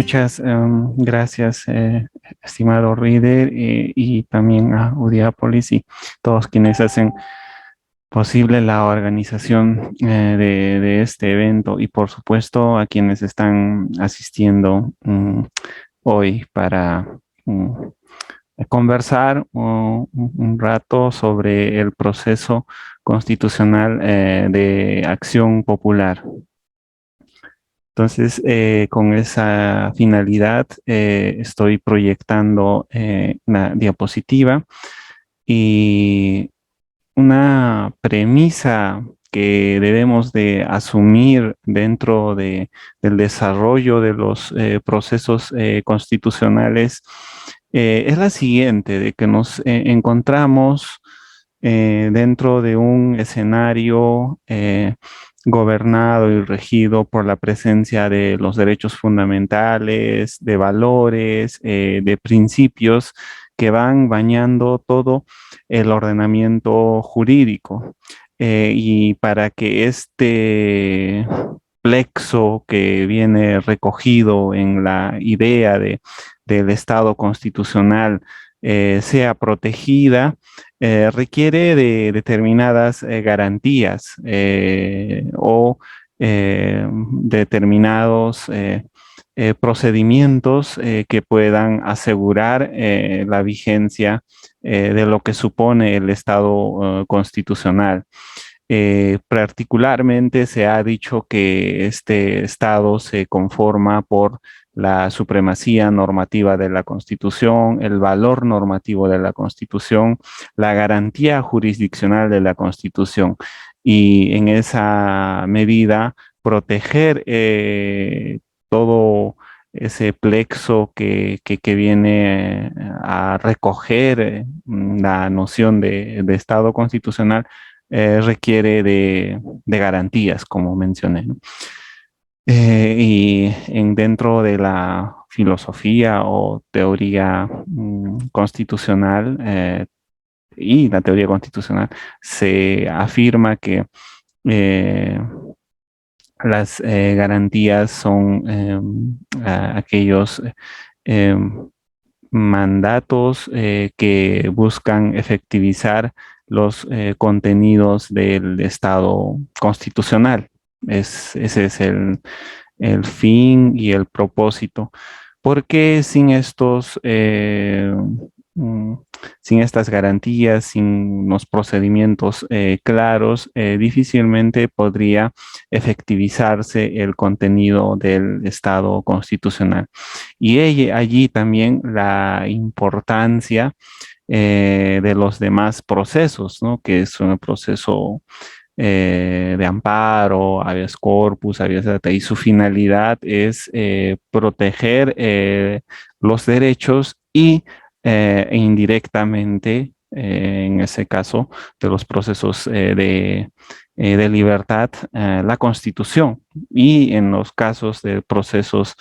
Muchas gracias, estimado Reader, y también a Audiápolis y todos quienes hacen posible la organización de este evento y por supuesto a quienes están asistiendo hoy para conversar un rato sobre el proceso constitucional de acción popular. Entonces, con esa finalidad, estoy proyectando una diapositiva y una premisa que debemos de asumir dentro del desarrollo de los procesos constitucionales es la siguiente, de que nos encontramos dentro de un escenario gobernado y regido por la presencia de los derechos fundamentales, de valores, de principios que van bañando todo el ordenamiento jurídico. Y para que este plexo que viene recogido en la idea del Estado constitucional sea protegida, requiere de determinadas garantías o determinados procedimientos que puedan asegurar la vigencia de lo que supone el Estado constitucional. Particularmente se ha dicho que este Estado se conforma por la supremacía normativa de la Constitución, el valor normativo de la Constitución, la garantía jurisdiccional de la Constitución y en esa medida proteger todo ese plexo que viene a recoger la noción de Estado constitucional requiere de garantías, como mencioné, ¿no? Dentro de la filosofía o teoría constitucional y la teoría constitucional se afirma que eh, las garantías son aquellos mandatos que buscan efectivizar los contenidos del Estado constitucional. Ese es el fin y el propósito. Porque sin estos, mm, sin estas garantías, sin los procedimientos claros, difícilmente podría efectivizarse el contenido del Estado constitucional. Y allí también la importancia de los demás procesos, ¿no? Que es un proceso de amparo, habeas corpus, habeas data, y su finalidad es proteger los derechos y indirectamente, en ese caso, de los procesos de libertad, la Constitución. Y en los casos de procesos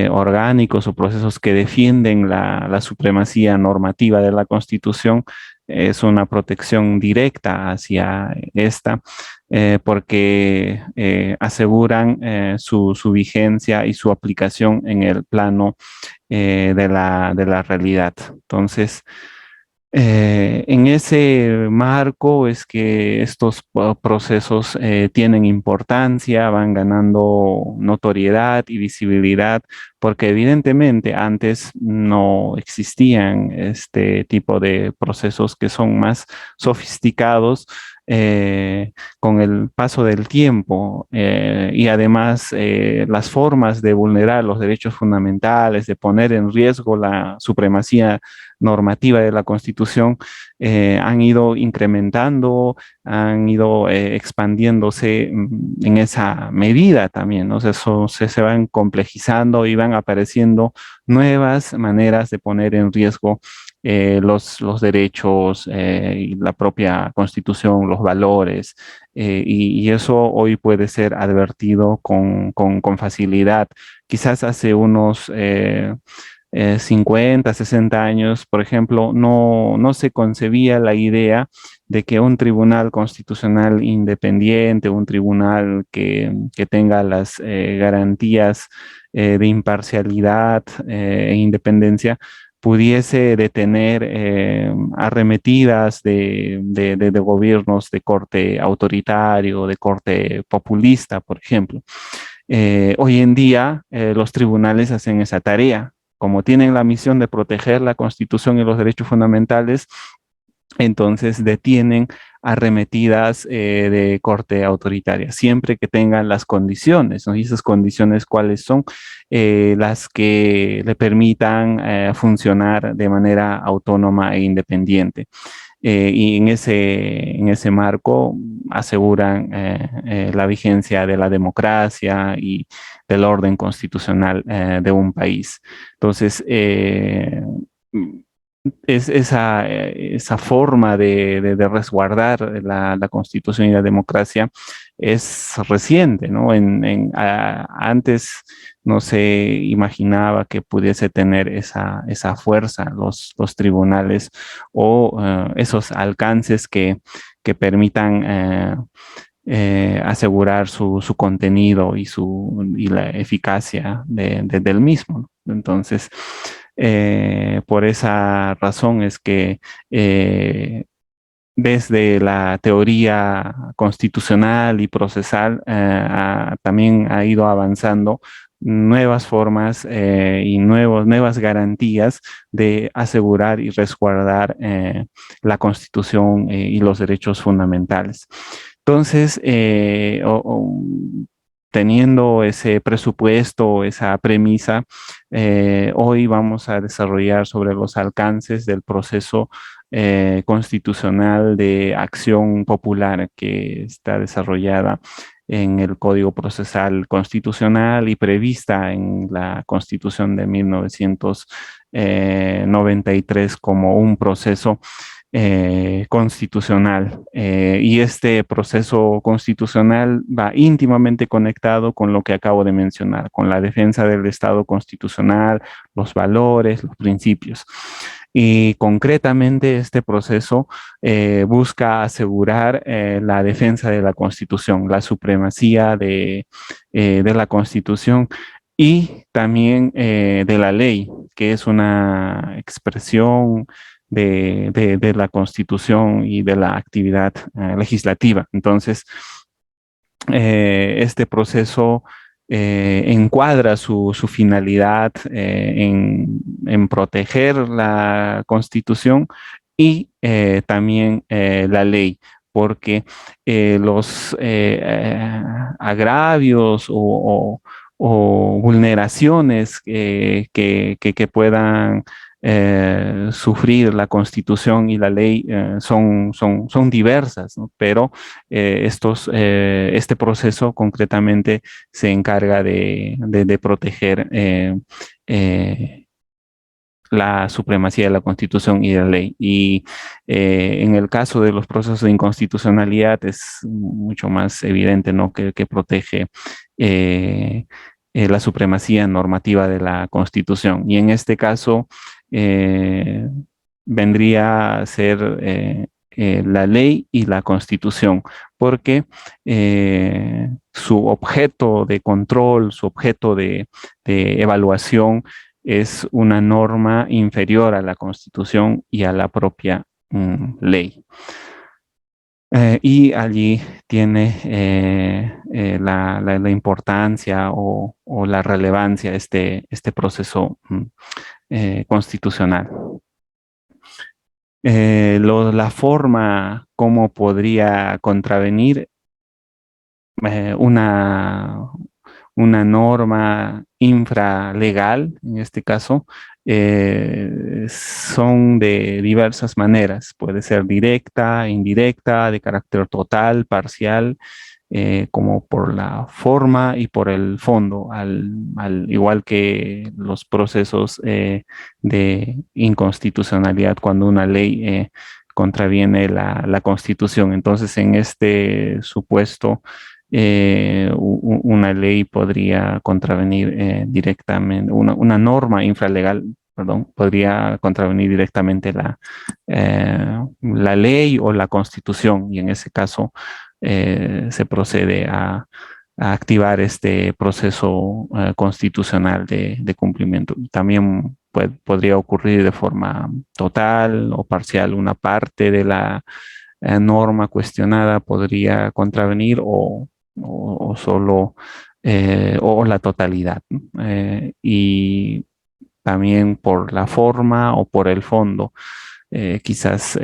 orgánicos o procesos que defienden la supremacía normativa de la Constitución, es una protección directa hacia esta, porque aseguran su vigencia y su aplicación en el plano de la realidad. Entonces, en ese marco es que estos procesos tienen importancia, van ganando notoriedad y visibilidad, porque evidentemente antes no existían este tipo de procesos que son más sofisticados con el paso del tiempo y además las formas de vulnerar los derechos fundamentales, de poner en riesgo la supremacía normativa de la Constitución han ido incrementando, han ido expandiéndose en esa medida también, ¿no? O sea, se van complejizando y van apareciendo nuevas maneras de poner en riesgo los derechos y la propia Constitución, los valores, y eso hoy puede ser advertido con facilidad. Quizás hace unos 50, 60 años, por ejemplo, no se concebía la idea de que un tribunal constitucional independiente, un tribunal que tenga las garantías de imparcialidad e independencia, pudiese detener arremetidas de gobiernos de corte autoritario, de corte populista, por ejemplo. Hoy en día los tribunales hacen esa tarea. Como tienen la misión de proteger la Constitución y los derechos fundamentales, entonces detienen arremetidas de corte autoritaria, siempre que tengan las condiciones, ¿no? Y esas condiciones, ¿cuáles son? Las que le permitan funcionar de manera autónoma e independiente. Y en ese marco aseguran la vigencia de la democracia y del orden constitucional de un país. Entonces, esa forma de resguardar la Constitución y la democracia es reciente, ¿no? Antes no se imaginaba que pudiese tener esa fuerza los tribunales o esos alcances que permitan asegurar su contenido y la eficacia del mismo, ¿no? Entonces, por esa razón es que desde la teoría constitucional y procesal también ha ido avanzando nuevas formas y nuevas garantías de asegurar y resguardar la Constitución y los derechos fundamentales. Entonces, teniendo ese presupuesto, esa premisa, hoy vamos a desarrollar sobre los alcances del proceso constitucional de acción popular que está desarrollada en el Código Procesal Constitucional y prevista en la Constitución de 1993 como un proceso constitucional. Y este proceso constitucional va íntimamente conectado con lo que acabo de mencionar, con la defensa del Estado constitucional, los valores, los principios. Y concretamente este proceso busca asegurar la defensa de la Constitución, la supremacía de la Constitución y también de la ley, que es una expresión de la Constitución y de la actividad legislativa. Entonces, este proceso encuadra su finalidad en proteger la Constitución y también la ley, porque los agravios o vulneraciones que puedan sufrir la Constitución y la ley son diversas, ¿no? Pero este proceso concretamente se encarga de proteger la supremacía de la Constitución y de la ley. Y en el caso de los procesos de inconstitucionalidad es mucho más evidente, ¿no? que protege la supremacía normativa de la Constitución. Y en este caso eh, vendría a ser la ley y la Constitución, porque su objeto de control, su objeto de evaluación es una norma inferior a la Constitución y a la propia ley. Y allí tiene la importancia o la relevancia este proceso constitucional. La forma como podría contravenir una norma infralegal, en este caso, son de diversas maneras. Puede ser directa, indirecta, de carácter total, parcial, como por la forma y por el fondo, al igual que los procesos de inconstitucionalidad cuando una ley contraviene la Constitución. Entonces, en este supuesto, una ley podría contravenir directamente, una norma infralegal perdón, podría contravenir directamente la ley o la Constitución, y en ese caso se procede a activar este proceso constitucional de cumplimiento. También podría ocurrir de forma total o parcial. Una parte de la norma cuestionada podría contravenir o solo o la totalidad, ¿no? Y también por la forma o por el fondo. Quizás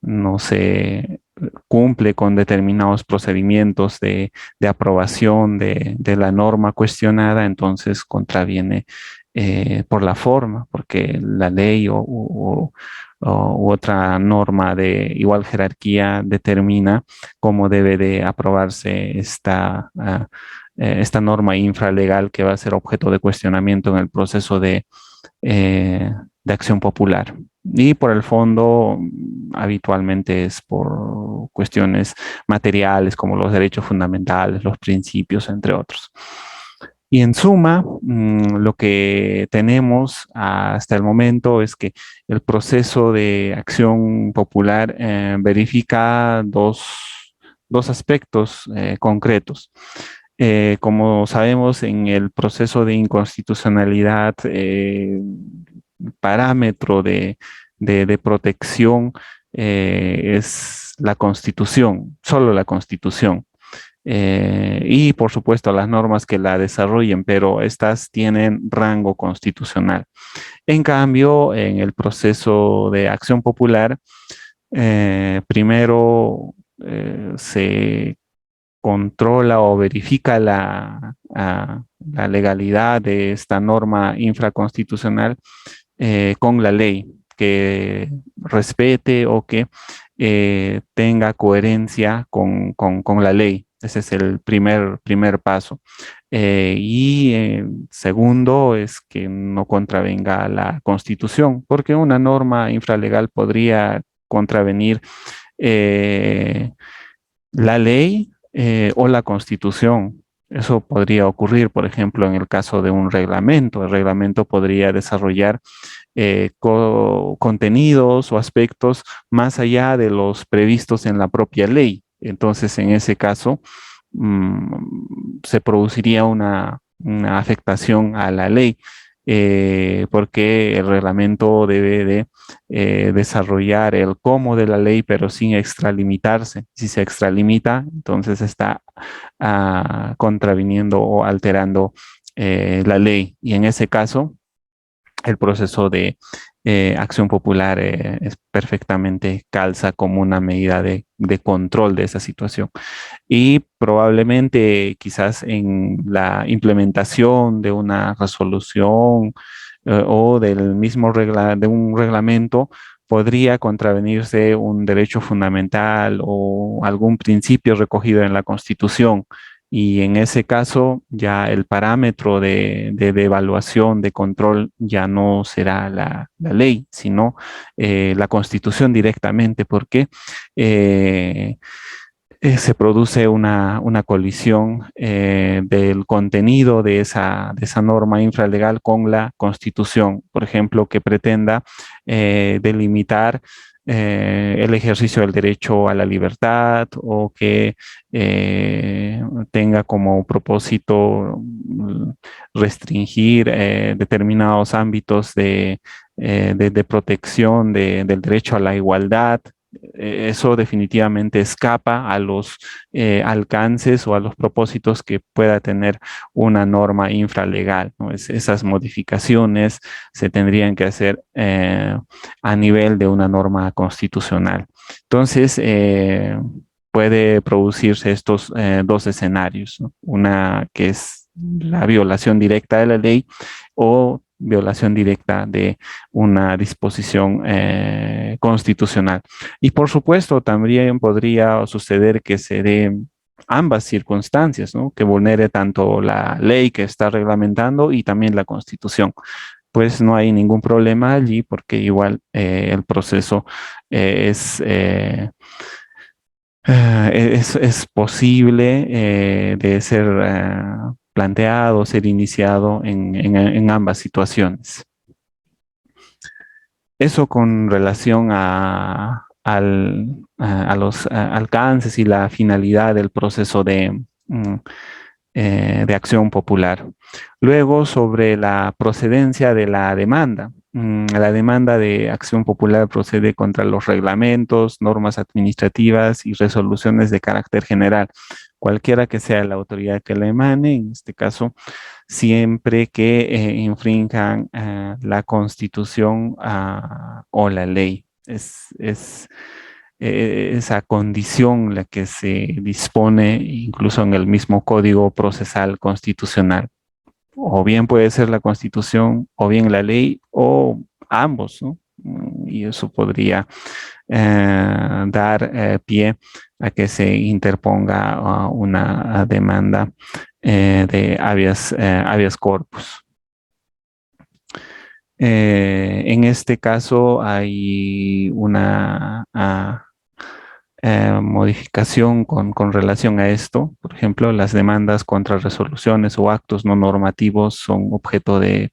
no se cumple con determinados procedimientos de aprobación de la norma cuestionada, entonces contraviene por la forma, porque la ley u otra norma de igual jerarquía determina cómo debe de aprobarse esta norma infralegal que va a ser objeto de cuestionamiento en el proceso de acción popular. Y por el fondo, habitualmente es por cuestiones materiales como los derechos fundamentales, los principios, entre otros. Y en suma, lo que tenemos hasta el momento es que el proceso de acción popular verifica dos aspectos concretos. Como sabemos, en el proceso de inconstitucionalidad, parámetro de protección es la Constitución, solo la Constitución. Y por supuesto las normas que la desarrollen, pero estas tienen rango constitucional. En cambio, en el proceso de acción popular, primero se controla o verifica la legalidad de esta norma infraconstitucional con la ley, que respete o que tenga coherencia con la ley. Ese es el primer paso. Segundo es que no contravenga la Constitución, porque una norma infralegal podría contravenir la ley o la Constitución. Eso podría ocurrir, por ejemplo, en el caso de un reglamento. El reglamento podría desarrollar contenidos o aspectos más allá de los previstos en la propia ley. Entonces, en ese caso, se produciría una afectación a la ley, porque el reglamento debe de desarrollar el cómo de la ley, pero sin extralimitarse. Si se extralimita, entonces está contraviniendo o alterando la ley. Y en ese caso, el proceso de acción popular es perfectamente calza como una medida de control de esa situación. Y probablemente quizás en la implementación de una resolución o del mismo de un reglamento podría contravenirse un derecho fundamental o algún principio recogido en la Constitución. Y en ese caso, ya el parámetro de evaluación, de control, ya no será la ley, sino la Constitución directamente, porque se produce una colisión del contenido de esa norma infralegal con la Constitución, por ejemplo, que pretenda delimitar el ejercicio del derecho a la libertad o que tenga como propósito restringir determinados ámbitos de protección del derecho a la igualdad. Eso definitivamente escapa a los alcances o a los propósitos que pueda tener una norma infralegal, ¿no? Esas modificaciones se tendrían que hacer a nivel de una norma constitucional. Entonces, puede producirse estos dos escenarios, ¿no? Una que es la violación directa de la ley o violación directa de una disposición constitucional. Y por supuesto, también podría suceder que se dé ambas circunstancias, ¿no? Que vulnere tanto la ley que está reglamentando y también la Constitución. Pues no hay ningún problema allí porque igual el proceso es es posible de ser planteado, ser iniciado en ambas situaciones. Eso con relación a los alcances y la finalidad del proceso de acción popular. Luego, sobre la procedencia de la demanda. La demanda de acción popular procede contra los reglamentos, normas administrativas y resoluciones de carácter general, cualquiera que sea la autoridad que la emane, en este caso, siempre que infrinjan la Constitución o la ley. Esa condición la que se dispone incluso en el mismo Código Procesal Constitucional. O bien puede ser la Constitución, o bien la ley, o ambos, ¿no? Y eso podría dar pie a que se interponga una demanda de habeas corpus. En este caso hay una modificación con relación a esto. Por ejemplo, las demandas contra resoluciones o actos no normativos son objeto del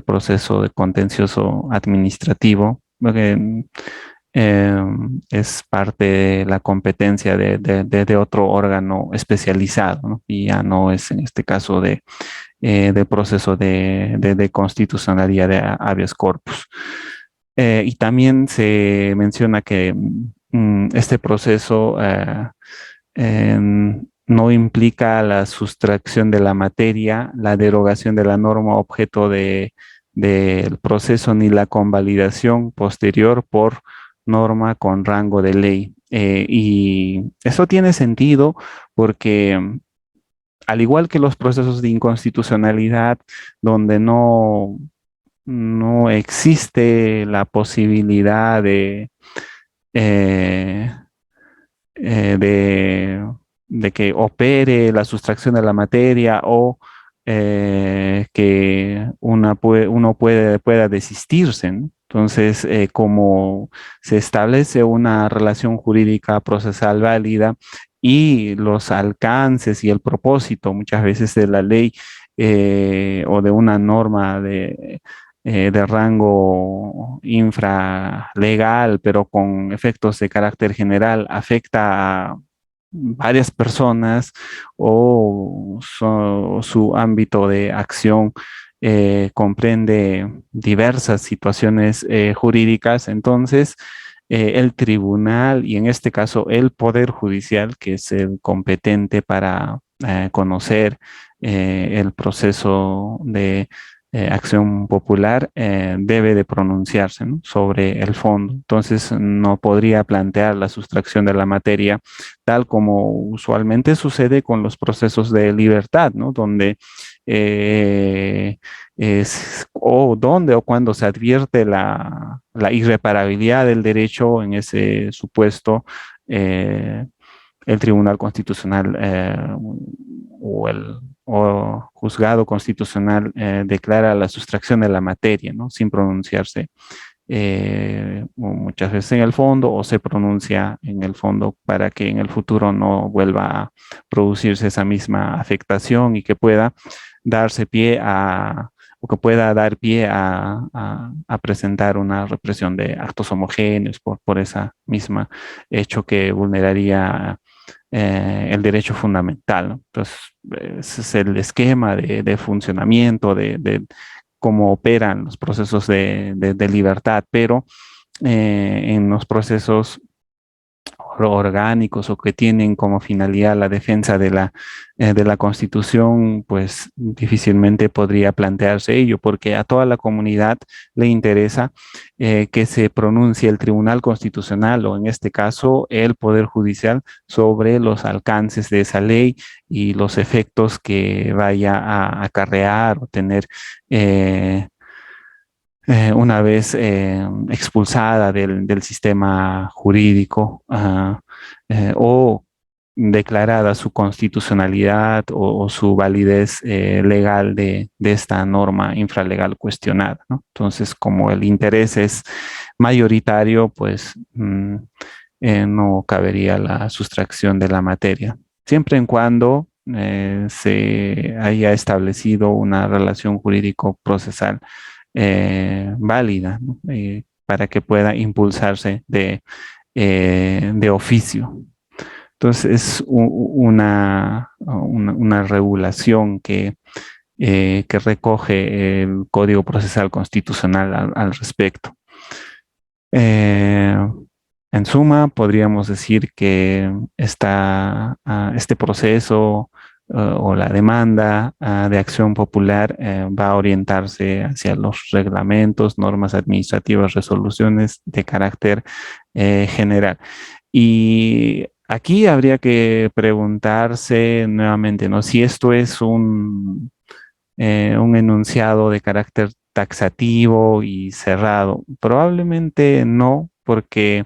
proceso de contencioso administrativo, porque es parte de la competencia de otro órgano especializado, ¿no? Y ya no es en este caso de proceso de constitucionalidad de habeas corpus. Y también se menciona que este proceso no implica la sustracción de la materia, la derogación de la norma objeto del proceso ni la convalidación posterior por norma con rango de ley. Y eso tiene sentido porque al igual que los procesos de inconstitucionalidad, donde no existe la posibilidad eh, eh, de, de que opere la sustracción de la materia o que uno pueda desistirse, ¿no? Entonces, como se establece una relación jurídica procesal válida y los alcances y el propósito muchas veces de la ley o de una norma de rango infralegal, pero con efectos de carácter general, afecta a varias personas o su ámbito de acción comprende diversas situaciones jurídicas, entonces el tribunal y en este caso el Poder Judicial, que es el competente para conocer el proceso de acción popular, debe de pronunciarse, ¿no? Sobre el fondo. Entonces, no podría plantear la sustracción de la materia tal como usualmente sucede con los procesos de libertad, ¿no? Donde o cuando se advierte la irreparabilidad del derecho en ese supuesto, el Tribunal Constitucional o juzgado constitucional declara la sustracción de la materia, ¿no? Sin pronunciarse muchas veces en el fondo o se pronuncia en el fondo para que en el futuro no vuelva a producirse esa misma afectación y que pueda darse pie o que pueda dar pie a presentar una represión de actos homogéneos por esa misma hecho que vulneraría el derecho fundamental, ¿no? Entonces, ese es el esquema de funcionamiento, de cómo operan los procesos de libertad, pero en los procesos orgánicos o que tienen como finalidad la defensa de la Constitución, pues difícilmente podría plantearse ello, porque a toda la comunidad le interesa que se pronuncie el Tribunal Constitucional o en este caso el Poder Judicial sobre los alcances de esa ley y los efectos que vaya a acarrear o tener una vez expulsada del sistema jurídico o declarada su constitucionalidad o su validez legal de esta norma infralegal cuestionada, ¿no? Entonces, como el interés es mayoritario, pues no cabería la sustracción de la materia, siempre en cuando se haya establecido una relación jurídico-procesal válida, ¿no? para que pueda impulsarse de oficio. Entonces es una regulación que recoge el Código Procesal Constitucional al respecto. Eh, en suma, podríamos decir que este proceso o la demanda de acción popular va a orientarse hacia los reglamentos, normas administrativas, resoluciones de carácter general. Y aquí habría que preguntarse nuevamente, ¿no? Si esto es un enunciado de carácter taxativo y cerrado. Probablemente no, porque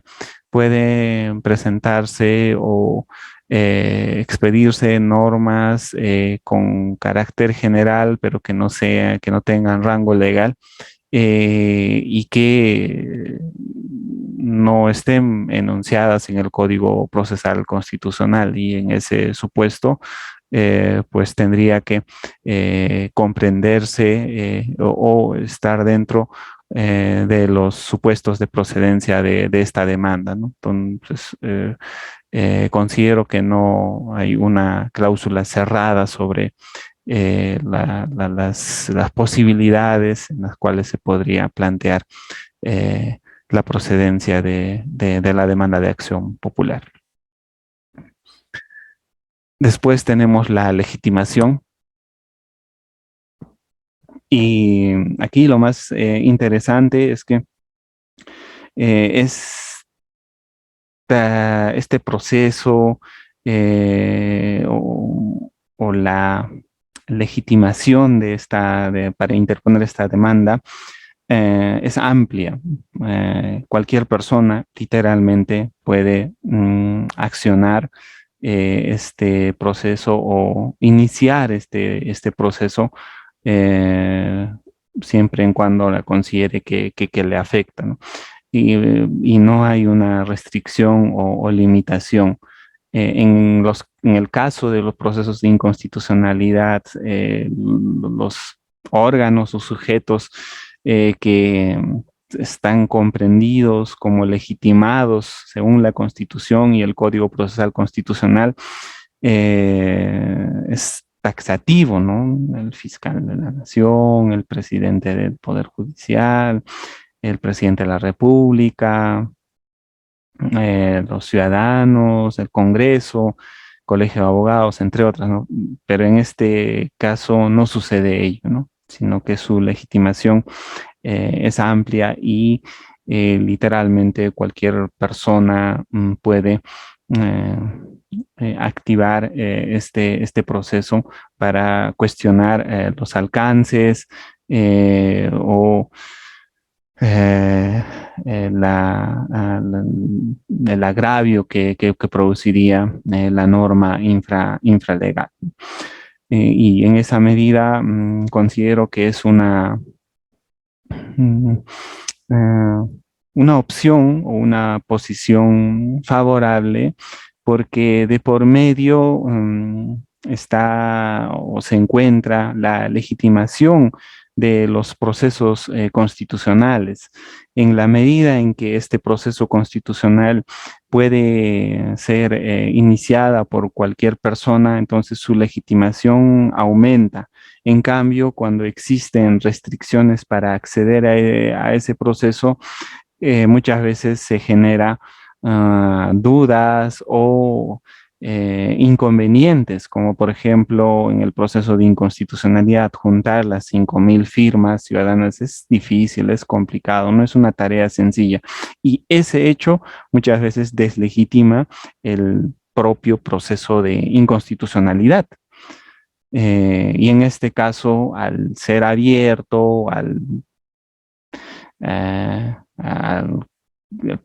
pueden presentarse o expedirse normas con carácter general, pero que no tengan rango legal y que no estén enunciadas en el Código Procesal Constitucional, y en ese supuesto pues tendría que comprenderse o estar dentro de los supuestos de procedencia de esta demanda, ¿no? Entonces, considero que no hay una cláusula cerrada sobre las posibilidades en las cuales se podría plantear eh, la procedencia de la demanda de acción popular. Después tenemos la legitimación. Y aquí lo más interesante es que este proceso o la legitimación para interponer esta demanda es amplia. Cualquier persona literalmente puede accionar este proceso o iniciar este proceso eh, siempre en cuando la considere que le afecta, ¿no? Y no hay una restricción o limitación. En el caso de los procesos de inconstitucionalidad, los órganos o sujetos que están comprendidos como legitimados según la Constitución y el Código Procesal Constitucional, es taxativo, ¿no? El fiscal de la nación, el presidente del Poder Judicial, el presidente de la República, los ciudadanos, el Congreso, Colegio de Abogados, entre otras, ¿no? Pero en este caso no sucede ello, ¿no? Sino que su legitimación es amplia y literalmente cualquier persona puede eh, activar este proceso para cuestionar los alcances o el agravio que produciría la norma infralegal. Y en esa medida considero que es mm, una opción o una posición favorable, porque de por medio está o se encuentra la legitimación de los procesos constitucionales. En la medida en que este proceso constitucional puede ser iniciada por cualquier persona, entonces su legitimación aumenta. En cambio, cuando existen restricciones para acceder a ese proceso, muchas veces se genera dudas o inconvenientes, como por ejemplo en el proceso de inconstitucionalidad, juntar las 5.000 firmas ciudadanas es difícil, es complicado, no es una tarea sencilla. Y ese hecho muchas veces deslegitima el propio proceso de inconstitucionalidad. Y en este caso, al ser abierto, al al que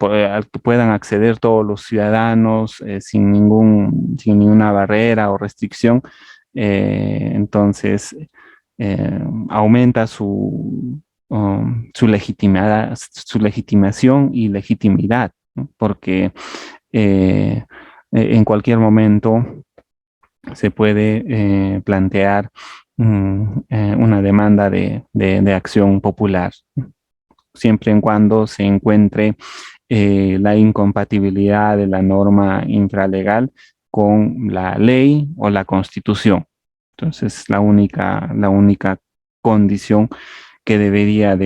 puedan acceder todos los ciudadanos sin ninguna barrera o restricción, entonces aumenta su legitimación y legitimidad, ¿no? Porque en cualquier momento se puede plantear una demanda de acción popular. siempre y cuando se encuentre la incompatibilidad de la norma infralegal con la ley o la constitución. Entonces, la única condición que debería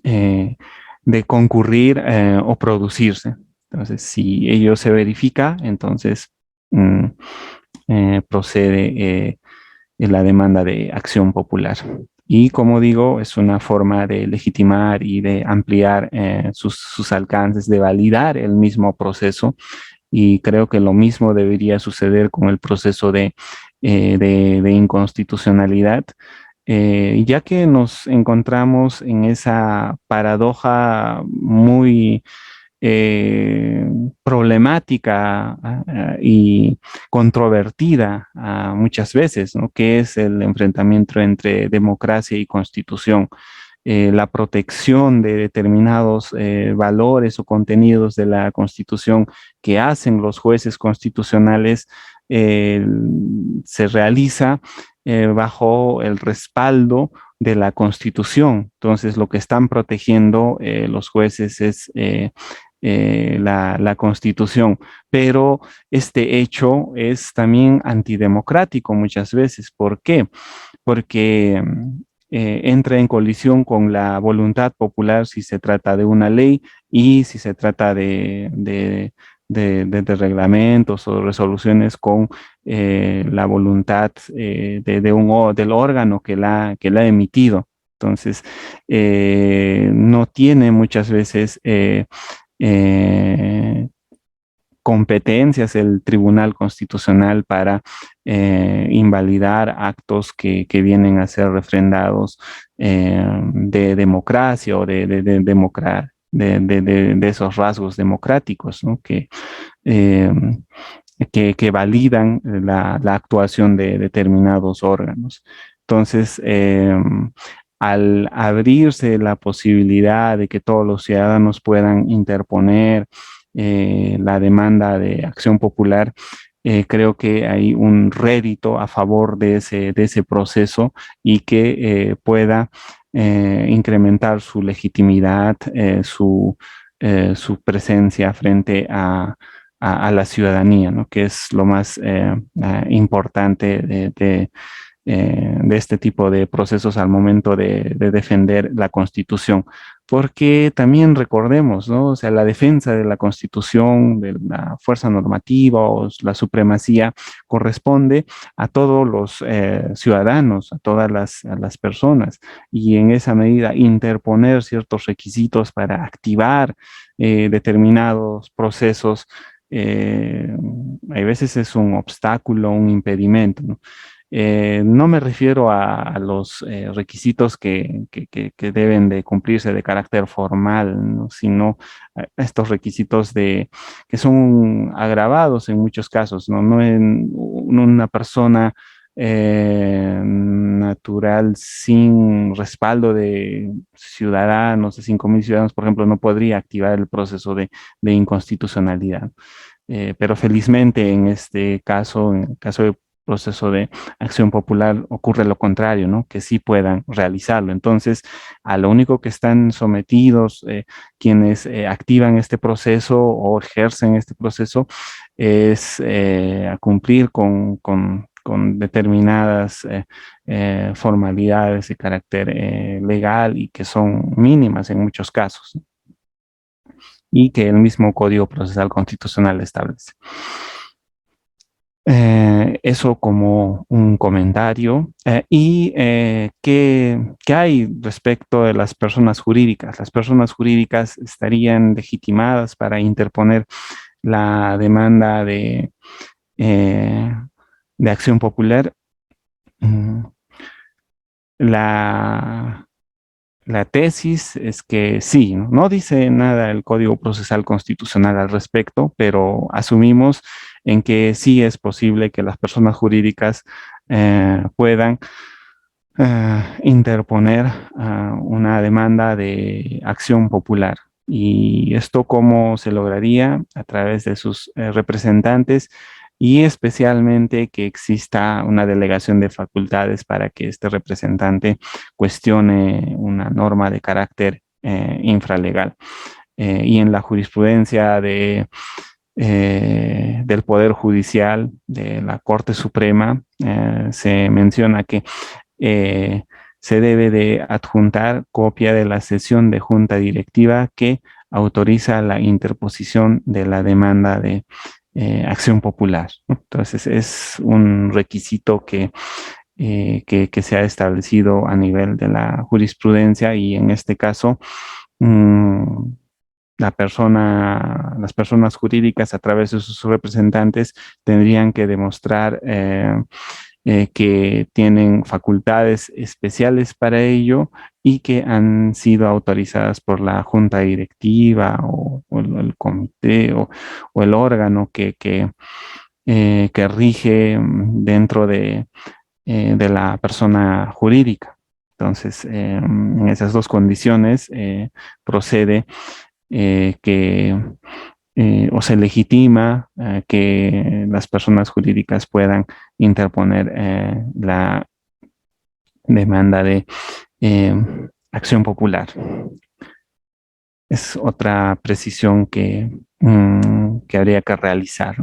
eh, de concurrir o producirse. Entonces, si ello se verifica, entonces mm, procede la demanda de acción popular. Y como digo, es una forma de legitimar y de ampliar sus alcances, de validar el mismo proceso. Y creo que lo mismo debería suceder con el proceso de inconstitucionalidad, ya que nos encontramos en esa paradoja muy eh, problemática y controvertida muchas veces, ¿no? Que es el enfrentamiento entre democracia y constitución. La protección de determinados valores o contenidos de la Constitución que hacen los jueces constitucionales eh, se realiza bajo el respaldo de la Constitución. Entonces, lo que están protegiendo los jueces es la Constitución, pero este hecho es también antidemocrático muchas veces. ¿Por qué? Porque entra en colisión con la voluntad popular si se trata de una ley y si se trata de reglamentos o resoluciones con la voluntad del órgano que la ha emitido. Entonces, no tiene muchas veces eh, competencias el Tribunal Constitucional para invalidar actos que vienen a ser refrendados de democracia o de esos rasgos democráticos, ¿no? Eh, que validan la actuación de determinados órganos. Entonces, al abrirse la posibilidad de que todos los ciudadanos puedan interponer la demanda de acción popular, creo que hay un rédito a favor de ese proceso y que pueda incrementar su legitimidad, su presencia frente a la ciudadanía, ¿no? Que es lo más importante de este tipo de procesos al momento de defender la Constitución. Porque también recordemos, ¿no? O sea, la defensa de la Constitución, de la fuerza normativa o la supremacía corresponde a todos los ciudadanos, a las personas, y en esa medida interponer ciertos requisitos para activar determinados procesos, hay veces es un obstáculo, un impedimento, ¿no? No me refiero a los requisitos que deben de cumplirse de carácter formal, ¿no? Sino a estos requisitos que son agravados en muchos casos, ¿no? No en una persona natural sin respaldo de ciudadanos, de 5.000 ciudadanos, por ejemplo, no podría activar el proceso de inconstitucionalidad. Pero felizmente en este caso, en el caso de proceso de acción popular, ocurre lo contrario, ¿no? Que sí puedan realizarlo. Entonces, a lo único que están sometidos quienes activan este proceso o ejercen este proceso es a cumplir con determinadas formalidades de carácter legal y que son mínimas en muchos casos, ¿no? Y que el mismo Código Procesal Constitucional establece. Eso como un comentario. ¿Qué hay respecto de las personas jurídicas? Las personas jurídicas estarían legitimadas para interponer la demanda eh, de acción popular. Mm, La, la tesis es que sí, ¿no? No dice nada el Código Procesal Constitucional al respecto, pero asumimos en que sí es posible que las personas jurídicas puedan interponer una demanda de acción popular. ¿Y esto cómo se lograría? A través de sus representantes y especialmente que exista una delegación de facultades para que este representante cuestione una norma de carácter infralegal. Y en la jurisprudencia del Poder Judicial de la Corte Suprema se menciona que eh, se debe de adjuntar copia de la sesión de junta directiva que autoriza la interposición de la demanda de acción popular, ¿no? Entonces es un requisito que se ha establecido a nivel de la jurisprudencia y en este caso mmm, las personas jurídicas a través de sus representantes tendrían que demostrar que tienen facultades especiales para ello y que han sido autorizadas por la junta directiva el comité o el órgano que rige dentro de la persona jurídica. Entonces, en esas dos condiciones procede que o se legitima que las personas jurídicas puedan interponer la demanda de eh, acción popular. Es otra precisión que habría que realizar.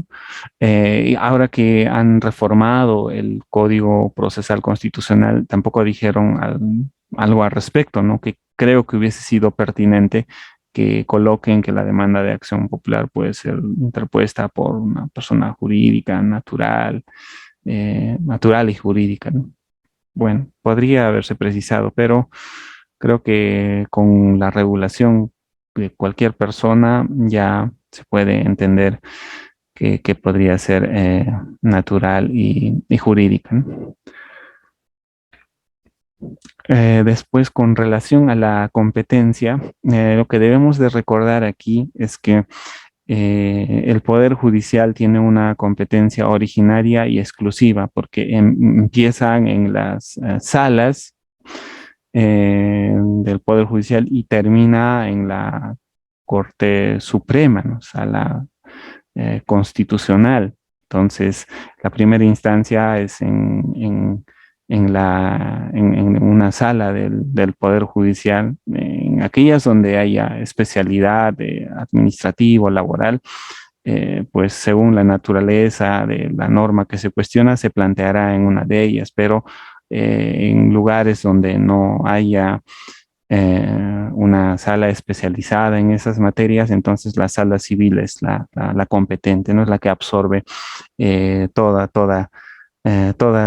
Y ahora que han reformado el Código Procesal Constitucional, tampoco dijeron algo al respecto, ¿no? Que creo que hubiese sido pertinente que coloquen que la demanda de acción popular puede ser interpuesta por una persona jurídica, natural y jurídica, ¿no? Bueno, podría haberse precisado, pero creo que con la regulación de cualquier persona ya se puede entender que podría ser natural y jurídica, ¿no? Después, con relación a la competencia, lo que debemos de recordar aquí es que el Poder Judicial tiene una competencia originaria y exclusiva, porque empiezan en las salas del Poder Judicial y termina en la Corte Suprema, ¿no? Sala constitucional. Entonces, la primera instancia es en una sala del Poder Judicial, en aquellas donde haya especialidad administrativo, laboral, pues según la naturaleza de la norma que se cuestiona, se planteará en una de ellas, pero en lugares donde no haya una sala especializada en esas materias, entonces la sala civil es la competente, no es la que absorbe todas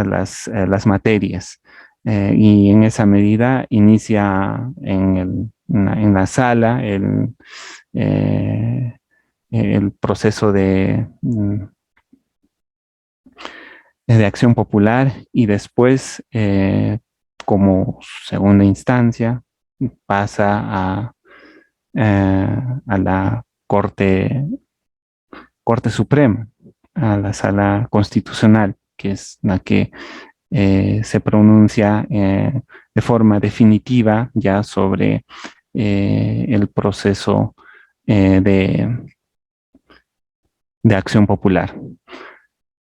las materias. Y en esa medida inicia en la sala el proceso de acción popular y después, como segunda instancia, pasa a la Corte Suprema, a la Sala Constitucional, que es la que se pronuncia de forma definitiva ya sobre el proceso de acción popular.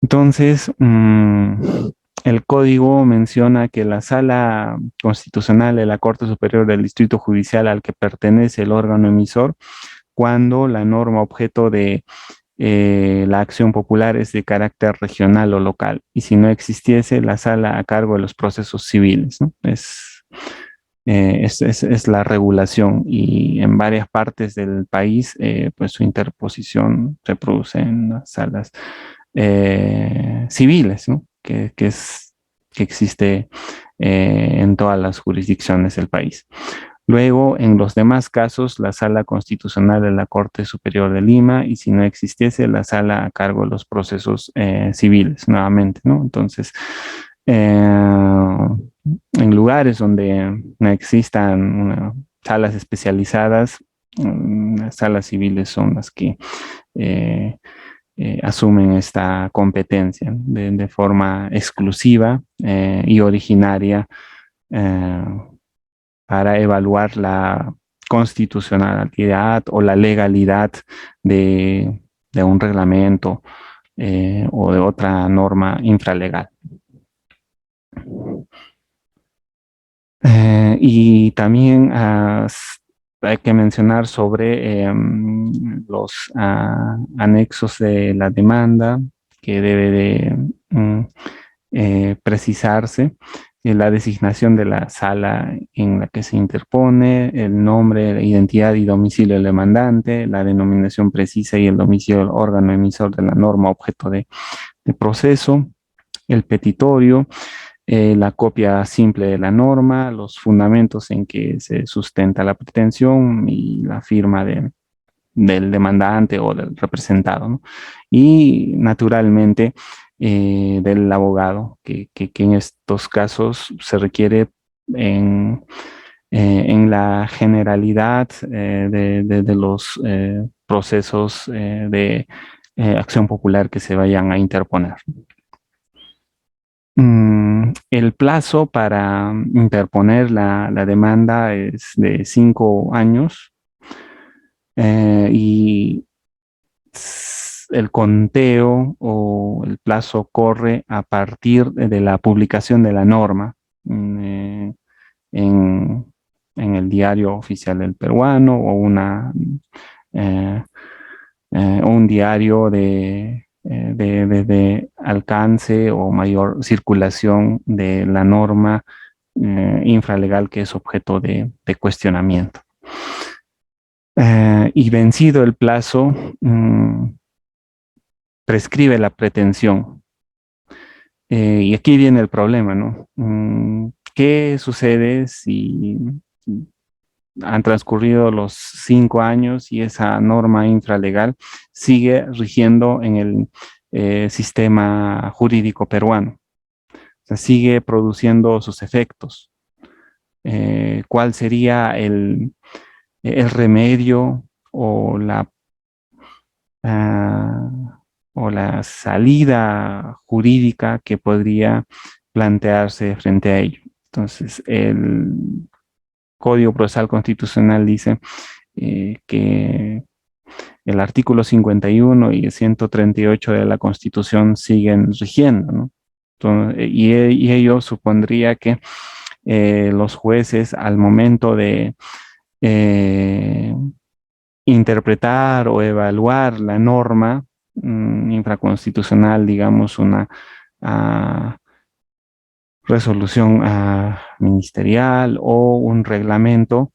Entonces, el código menciona que la Sala Constitucional de la Corte Superior del Distrito Judicial al que pertenece el órgano emisor, cuando la norma objeto de la acción popular es de carácter regional o local, y si no existiese, la sala a cargo de los procesos civiles, ¿no? Es la regulación y en varias partes del país, pues su interposición se produce en las salas civiles, ¿no? Que existe en todas las jurisdicciones del país. Luego, en los demás casos, la sala constitucional de la Corte Superior de Lima y si no existiese, la sala a cargo de los procesos civiles, nuevamente, ¿no? Entonces, en lugares donde no existan salas especializadas, las salas civiles son las que asumen esta competencia de forma exclusiva y originaria para evaluar la constitucionalidad o la legalidad de un reglamento o de otra norma infralegal. Y también hay que mencionar sobre los anexos de la demanda que debe de precisarse, la designación de la sala en la que se interpone, el nombre, la identidad y domicilio del demandante, la denominación precisa y el domicilio del órgano emisor de la norma objeto de proceso, el petitorio, la copia simple de la norma, los fundamentos en que se sustenta la pretensión y la firma del demandante o del representado, ¿no? Y naturalmente del abogado, que en estos casos se requiere en, en la generalidad de los procesos de acción popular que se vayan a interponer. El plazo para interponer la demanda es de 5 años y el conteo o el plazo corre a partir de la publicación de la norma en, en el diario oficial del peruano o eh, un diario de alcance o mayor circulación de la norma infralegal que es objeto de cuestionamiento. Y vencido el plazo, prescribe la pretensión. Y aquí viene el problema, ¿no? ¿Qué sucede si han transcurrido los 5 años y esa norma infralegal sigue rigiendo en el sistema jurídico peruano? O sea, sigue produciendo sus efectos. ¿Cuál sería el remedio uh, o la salida jurídica que podría plantearse frente a ello? Entonces, el Código Procesal Constitucional dice que el artículo 51 y el 138 de la Constitución siguen rigiendo, ¿no? Entonces, y ello supondría que los jueces al momento de interpretar o evaluar la norma infraconstitucional, digamos, una resolución ministerial o un reglamento,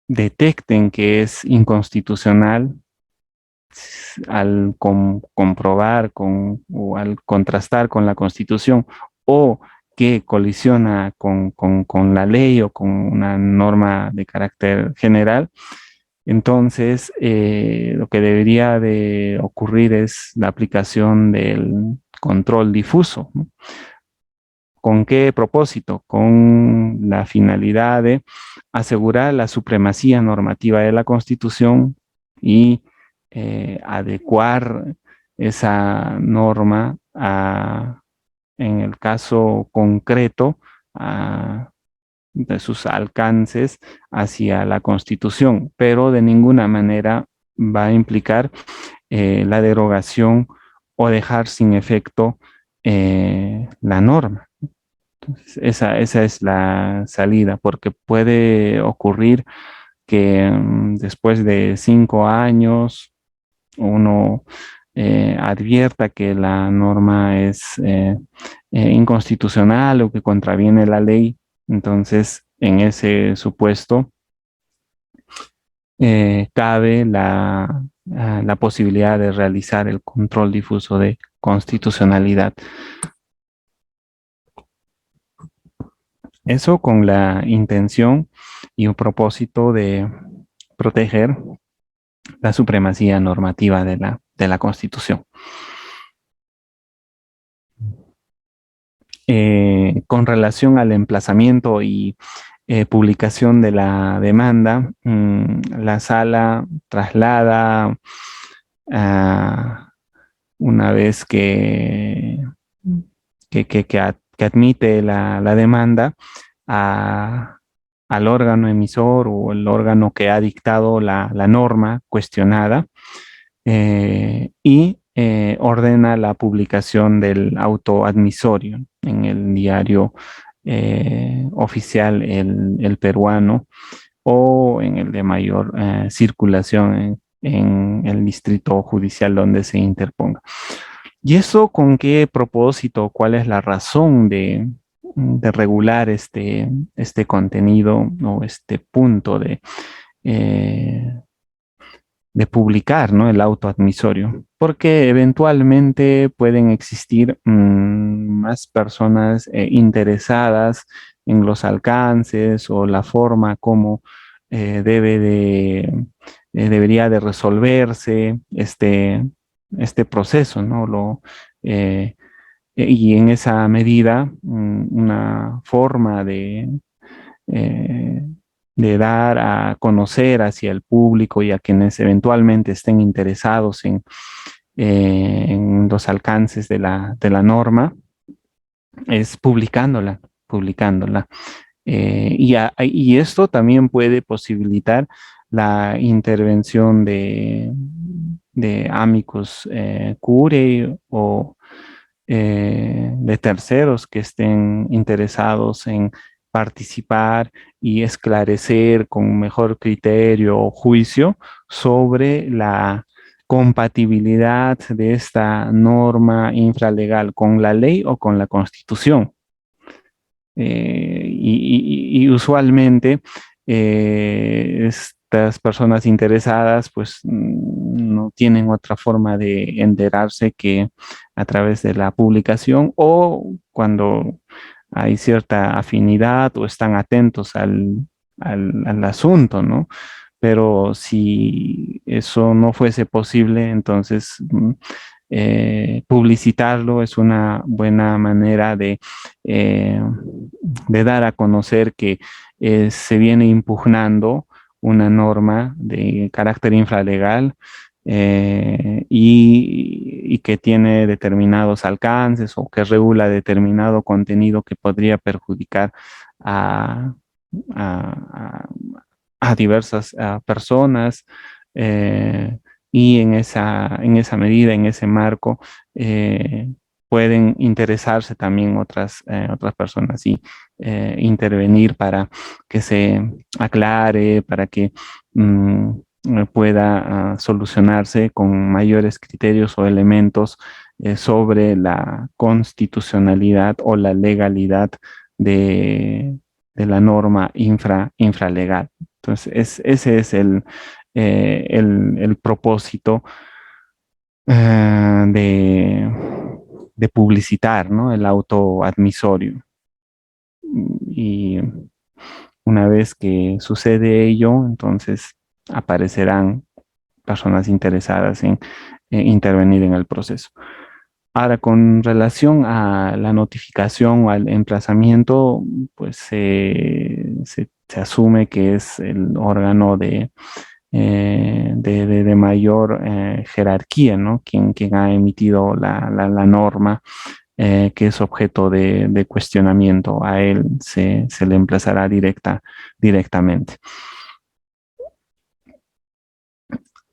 detecten que es inconstitucional al comprobar o al contrastar con la Constitución o que colisiona con la ley o con una norma de carácter general, entonces lo que debería de ocurrir es la aplicación del control difuso, ¿no? ¿Con qué propósito? Con la finalidad de asegurar la supremacía normativa de la Constitución y adecuar esa norma en el caso concreto de sus alcances hacia la Constitución, pero de ninguna manera va a implicar la derogación o dejar sin efecto la norma. Entonces, esa es la salida, porque puede ocurrir que después de 5 años uno advierta que la norma es inconstitucional o que contraviene la ley. Entonces, en ese supuesto, cabe la posibilidad de realizar el control difuso de constitucionalidad. Eso con la intención y un propósito de proteger la supremacía normativa de la Constitución. Con relación al emplazamiento y publicación de la demanda, la sala traslada una vez que admite la demanda al órgano emisor o el órgano que ha dictado la norma cuestionada, ordena la publicación del auto admisorio en el diario oficial, el peruano, o en el de mayor circulación en el distrito judicial donde se interponga. ¿Y eso con qué propósito? ¿Cuál es la razón de regular este contenido o este punto eh, de publicar, ¿no? El auto admisorio? Porque eventualmente pueden existir más personas interesadas en los alcances o la forma como debería de resolverse este proceso, ¿no? Eh, y en esa medida, una forma eh, de dar a conocer hacia el público y a quienes eventualmente estén interesados en los alcances de la norma, es publicándola. Y esto también puede posibilitar la intervención de amicus curiae o de terceros que estén interesados en participar y esclarecer con mejor criterio o juicio sobre la compatibilidad de esta norma infralegal con la ley o con la Constitución. Y usualmente estas personas interesadas pues no tienen otra forma de enterarse que a través de la publicación o cuando hay cierta afinidad o están atentos al asunto, ¿no? Pero si eso no fuese posible, entonces publicitarlo es una buena manera de dar a conocer que se viene impugnando una norma de carácter infralegal y que tiene determinados alcances o que regula determinado contenido que podría perjudicar a, a- a diversas personas. eh, y en esa medida, en ese marco, eh, pueden interesarse también otras personas y intervenir para que se aclare, para que mm, pueda solucionarse con mayores criterios o elementos sobre la constitucionalidad o la legalidad de, de la norma infralegal. Entonces, ese es el propósito de publicitar, ¿no? El auto admisorio. Y una vez que sucede ello, entonces aparecerán personas interesadas en intervenir en el proceso. Ahora, con relación a la notificación o al emplazamiento, pues se asume que es el órgano de mayor jerarquía, ¿no? Quien ha emitido la norma que es objeto de cuestionamiento. A él se le emplazará directamente.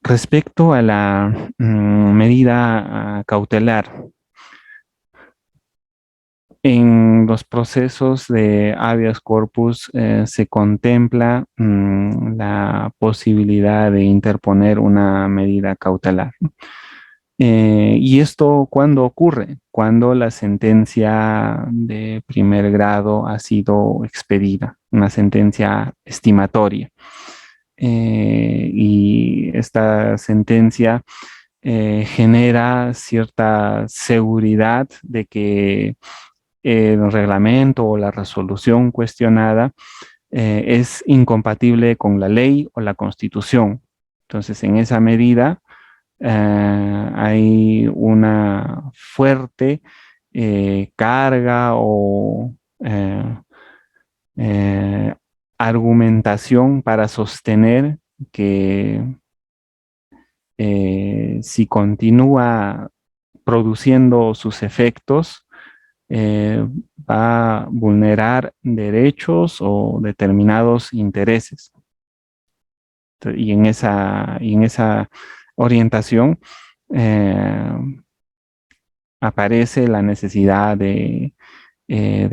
Respecto a la medida cautelar, en los procesos de habeas corpus se contempla la posibilidad de interponer una medida cautelar. ¿Y esto cuándo ocurre? Cuando la sentencia de primer grado ha sido expedida, una sentencia estimatoria. Y esta sentencia genera cierta seguridad de que el reglamento o la resolución cuestionada es incompatible con la ley o la Constitución. Entonces, en esa medida, hay una fuerte carga o eh, argumentación para sostener que si continúa produciendo sus efectos, va a vulnerar derechos o determinados intereses. Y en esa orientación, eh, aparece la necesidad de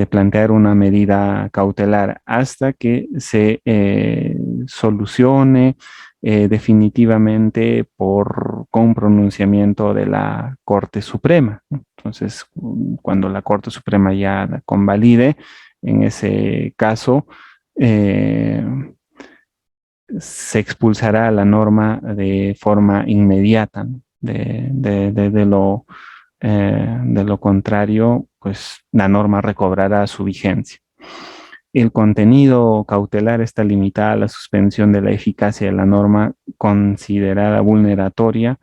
plantear una medida cautelar hasta que se solucione definitivamente con un pronunciamiento de la Corte Suprema, ¿no? Entonces, cuando la Corte Suprema ya la convalide, en ese caso, eh, se expulsará la norma de forma inmediata, ¿no? De lo contrario, pues la norma recobrará su vigencia. El contenido cautelar está limitado a la suspensión de la eficacia de la norma considerada vulneratoria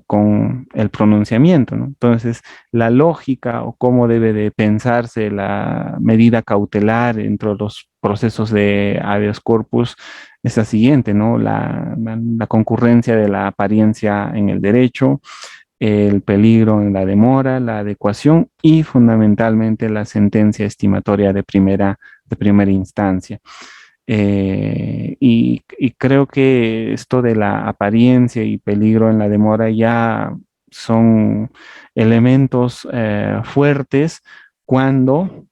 con el pronunciamiento, ¿no? Entonces, la lógica o cómo debe de pensarse la medida cautelar dentro de los procesos de habeas corpus es la siguiente, ¿no? La concurrencia de la apariencia en el derecho, el peligro en la demora, la adecuación y fundamentalmente la sentencia estimatoria de primera instancia. Y creo que esto de la apariencia y peligro en la demora ya son elementos fuertes cuando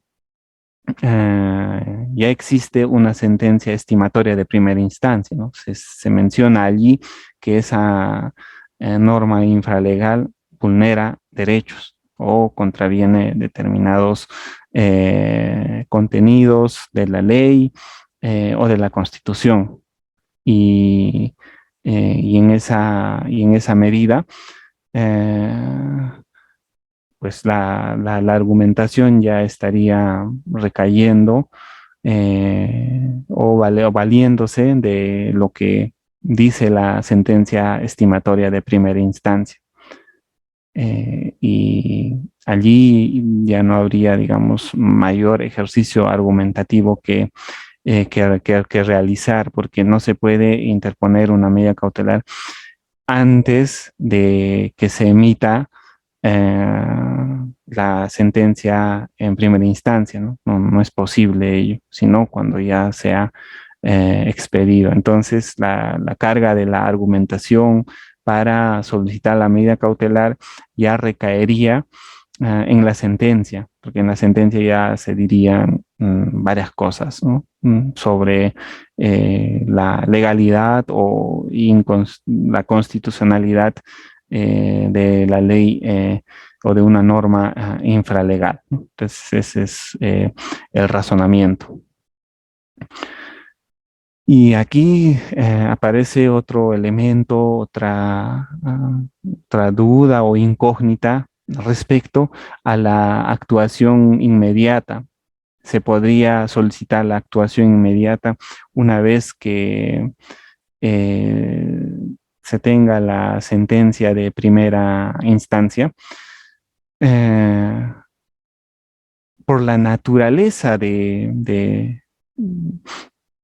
ya existe una sentencia estimatoria de primera instancia, ¿no? Se menciona allí que esa norma infralegal vulnera derechos o contraviene determinados contenidos de la ley o de la Constitución. Y, y en esa medida, eh, pues la argumentación ya estaría recayendo o valiéndose de lo que dice la sentencia estimatoria de primera instancia. Y allí ya no habría, digamos, mayor ejercicio argumentativo que realizar, porque no se puede interponer una medida cautelar antes de que se emita la sentencia en primera instancia, ¿no? No es posible ello, sino cuando ya sea expedido. Entonces, la carga de la argumentación para solicitar la medida cautelar ya recaería en la sentencia, porque en la sentencia ya se dirían varias cosas, ¿no? Sobre la legalidad o la constitucionalidad de la ley o de una norma infralegal, ¿no? Entonces, ese es el razonamiento. Y aquí aparece otro elemento, otra duda o incógnita respecto a la actuación inmediata. Se podría solicitar la actuación inmediata una vez que eh, se tenga la sentencia de primera instancia. Eh, por la naturaleza de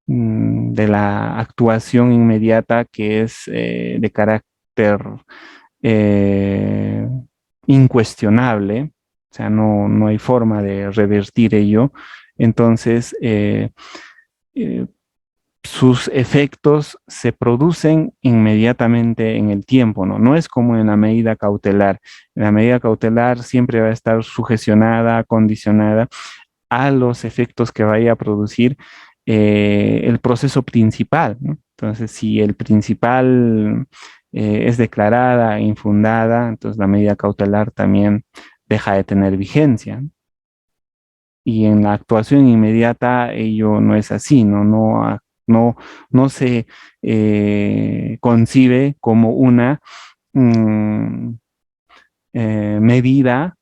la actuación inmediata que es de carácter eh, incuestionable, o sea, no hay forma de revertir ello. Entonces, eh, sus efectos se producen inmediatamente en el tiempo, ¿no? No es como en la medida cautelar. En la medida cautelar siempre va a estar sujecionada, condicionada a los efectos que vaya a producir el proceso principal, ¿no? Entonces, si el principal es declarada infundada, entonces la medida cautelar también deja de tener vigencia. Y en la actuación inmediata ello no es así, no se concibe como una mm, medida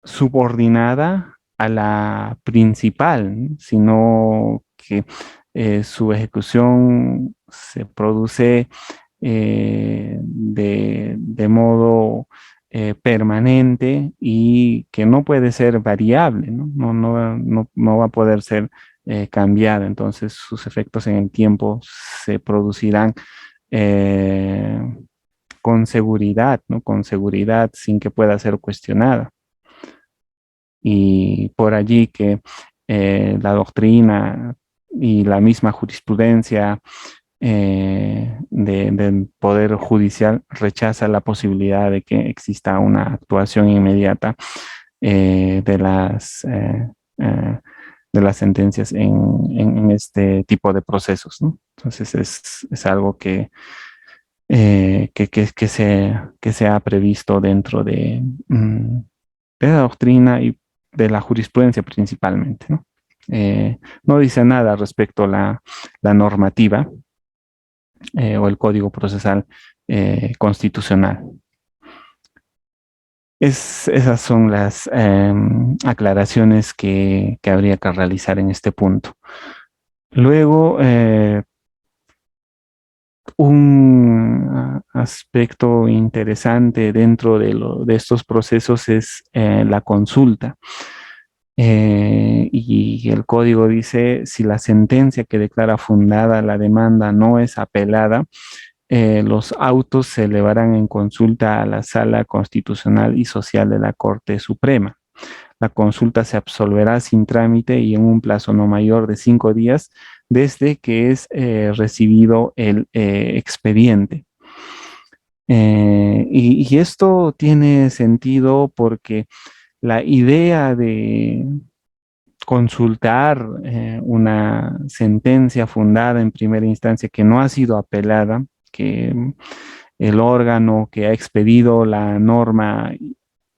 subordinada a la principal, ¿no? Sino que su ejecución se produce de modo permanente y que no puede ser variable, ¿no? No va a poder ser cambiada. Entonces sus efectos en el tiempo se producirán eh, con seguridad, ¿no? Con seguridad sin que pueda ser cuestionada. Y por allí que la doctrina y la misma jurisprudencia del Poder Judicial rechaza la posibilidad de que exista una actuación inmediata de eh, de las sentencias en este tipo de procesos, ¿no? Entonces es algo que se ha previsto dentro de la doctrina y de la jurisprudencia principalmente, ¿no? No dice nada respecto a la normativa o el Código Procesal Constitucional. Esas son las aclaraciones que habría que realizar en este punto. Luego, un aspecto interesante dentro de estos procesos es la consulta. Y el código dice, si la sentencia que declara fundada la demanda no es apelada, los autos se elevarán en consulta a la Sala Constitucional y Social de la Corte Suprema. La consulta se absolverá sin trámite y en un plazo no mayor de 5 días desde que es recibido el expediente. Y esto tiene sentido porque la idea de consultar una sentencia fundada en primera instancia que no ha sido apelada, que el órgano que ha expedido la norma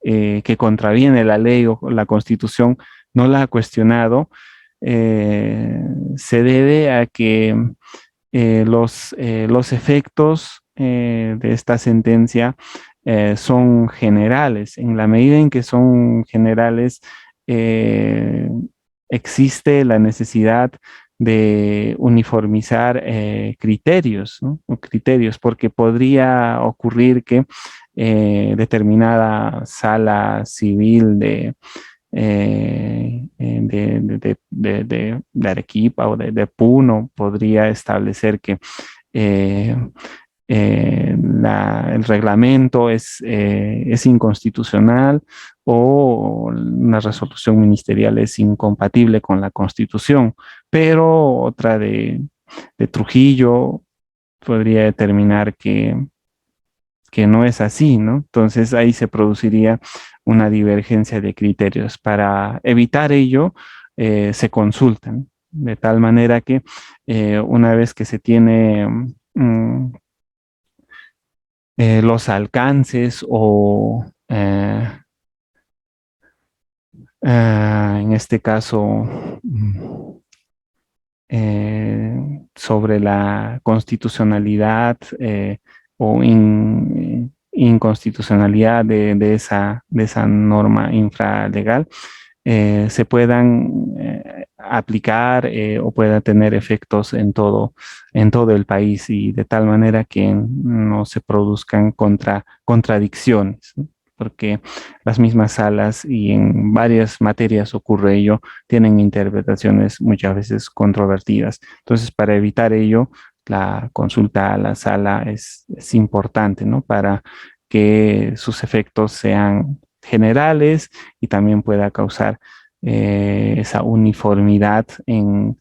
que contraviene la ley o la constitución no la ha cuestionado, se debe a que los efectos de esta sentencia son generales. En la medida en que son generales, eh, existe la necesidad de uniformizar criterios, ¿no? O criterios, porque podría ocurrir que determinada sala civil de Arequipa o de Puno podría establecer que eh, el reglamento es inconstitucional o una resolución ministerial es incompatible con la Constitución, pero otra de Trujillo podría determinar que no es así, ¿no? Entonces ahí se produciría una divergencia de criterios. Para evitar ello, se consultan, de tal manera que una vez que se tiene los alcances o en este caso sobre la constitucionalidad o inconstitucionalidad de esa norma infralegal, se puedan aplicar o puedan tener efectos en todo el país y de tal manera que no se produzcan contradicciones, ¿no? Porque las mismas salas y en varias materias ocurre ello, tienen interpretaciones muchas veces controvertidas. Entonces, para evitar ello, la consulta a la sala es importante, ¿no? Para que sus efectos sean generales y también pueda causar esa uniformidad en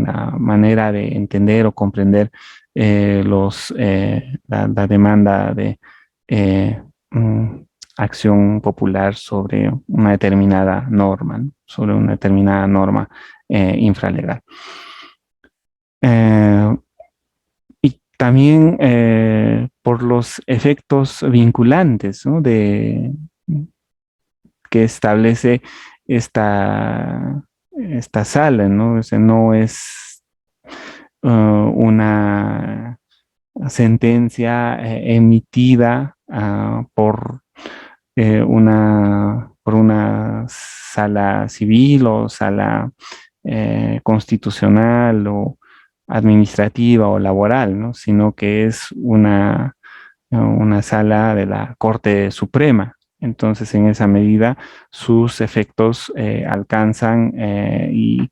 la manera de entender o comprender la demanda de eh, mm, acción popular sobre una determinada norma, ¿no? Sobre una determinada norma infralegal. Eh, y también por los efectos vinculantes, ¿no? Que establece esta sala, ¿no? O sea, no es una sentencia emitida por una sala civil o sala constitucional o administrativa o laboral, ¿no? Sino que es una sala de la Corte Suprema. Entonces, en esa medida, sus efectos alcanzan y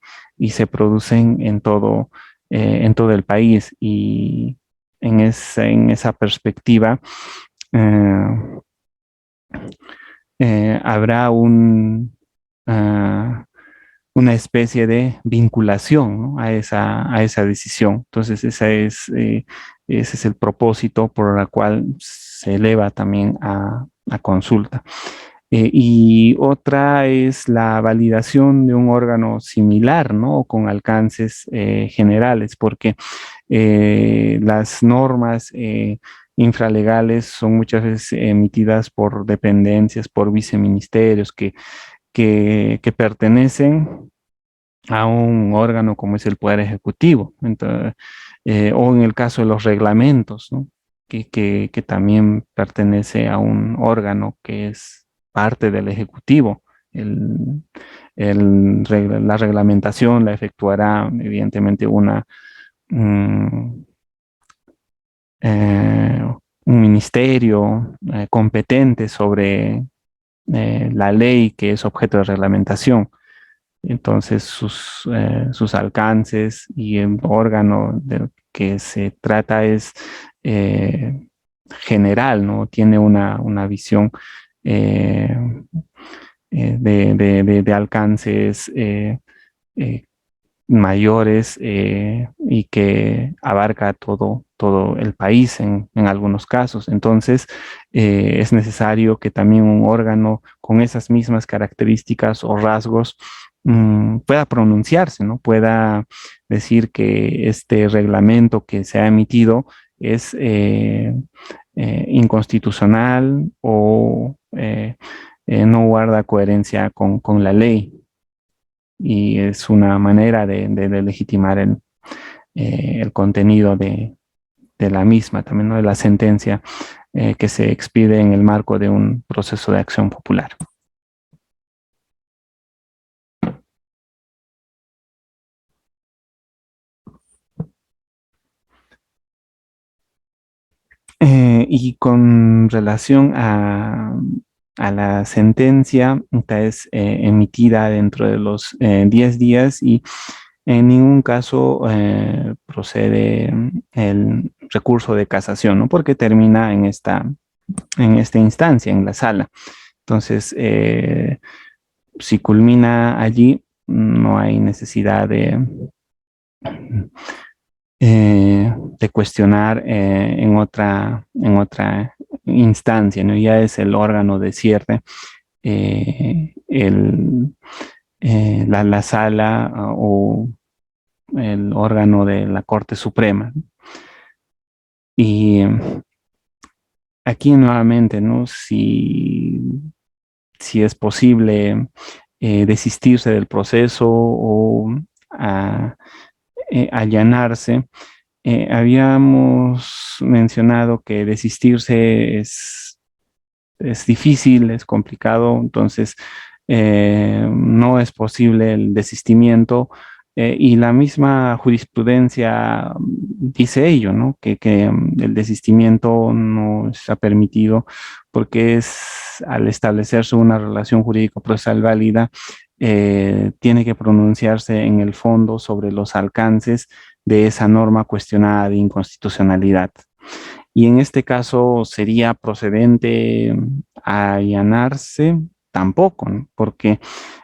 se producen en todo el país. Y en esa perspectiva, eh, habrá ah, una especie de vinculación, ¿no? A esa decisión. Entonces, ese es el propósito por el cual se eleva también a consulta. Y otra es la validación de un órgano similar, ¿no? Con alcances generales, porque las normas infralegales son muchas veces emitidas por dependencias, por viceministerios que pertenecen a un órgano como es el Poder Ejecutivo. Entonces, o en el caso de los reglamentos, ¿no? Que también pertenece a un órgano que es parte del Ejecutivo. El, la reglamentación la efectuará evidentemente mm, un ministerio competente sobre la ley que es objeto de reglamentación. Entonces, sus alcances y el órgano del que se trata es general, ¿no? Tiene una visión eh, de alcances eh, mayores y que abarca todo el país en algunos casos. Entonces, es necesario que también un órgano con esas mismas características o rasgos pueda pronunciarse, ¿no? Pueda decir que este reglamento que se ha emitido es inconstitucional o no guarda coherencia con la ley y es una manera de legitimar el contenido de la misma, también, ¿no? De la sentencia que se expide en el marco de un proceso de acción popular. Y con relación a la sentencia, esta es emitida dentro de los 10 días y en ningún caso procede el recurso de casación, ¿no? Porque termina en esta instancia, en la sala. Entonces, si culmina allí, no hay necesidad de cuestionar en otra instancia, ¿no? Ya es el órgano de cierre, eh, el, la sala o el órgano de la Corte Suprema. Y aquí nuevamente, ¿no? Si es posible desistirse del proceso o a, allanarse. Habíamos mencionado que desistirse es difícil, es complicado, entonces no es posible el desistimiento y la misma jurisprudencia dice ello, ¿no? Que el desistimiento no está permitido porque es al establecerse una relación jurídico procesal válida, tiene que pronunciarse en el fondo sobre los alcances de esa norma cuestionada de inconstitucionalidad. Y en este caso sería procedente allanarse tampoco, ¿no? Porque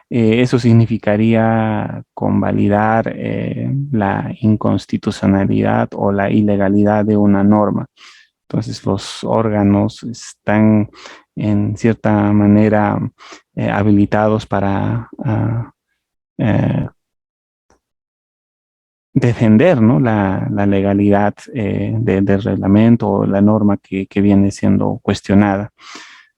eso significaría convalidar la inconstitucionalidad o la ilegalidad de una norma. Entonces los órganos están en cierta manera habilitados para uh, defender, ¿no? La legalidad del reglamento o la norma que viene siendo cuestionada.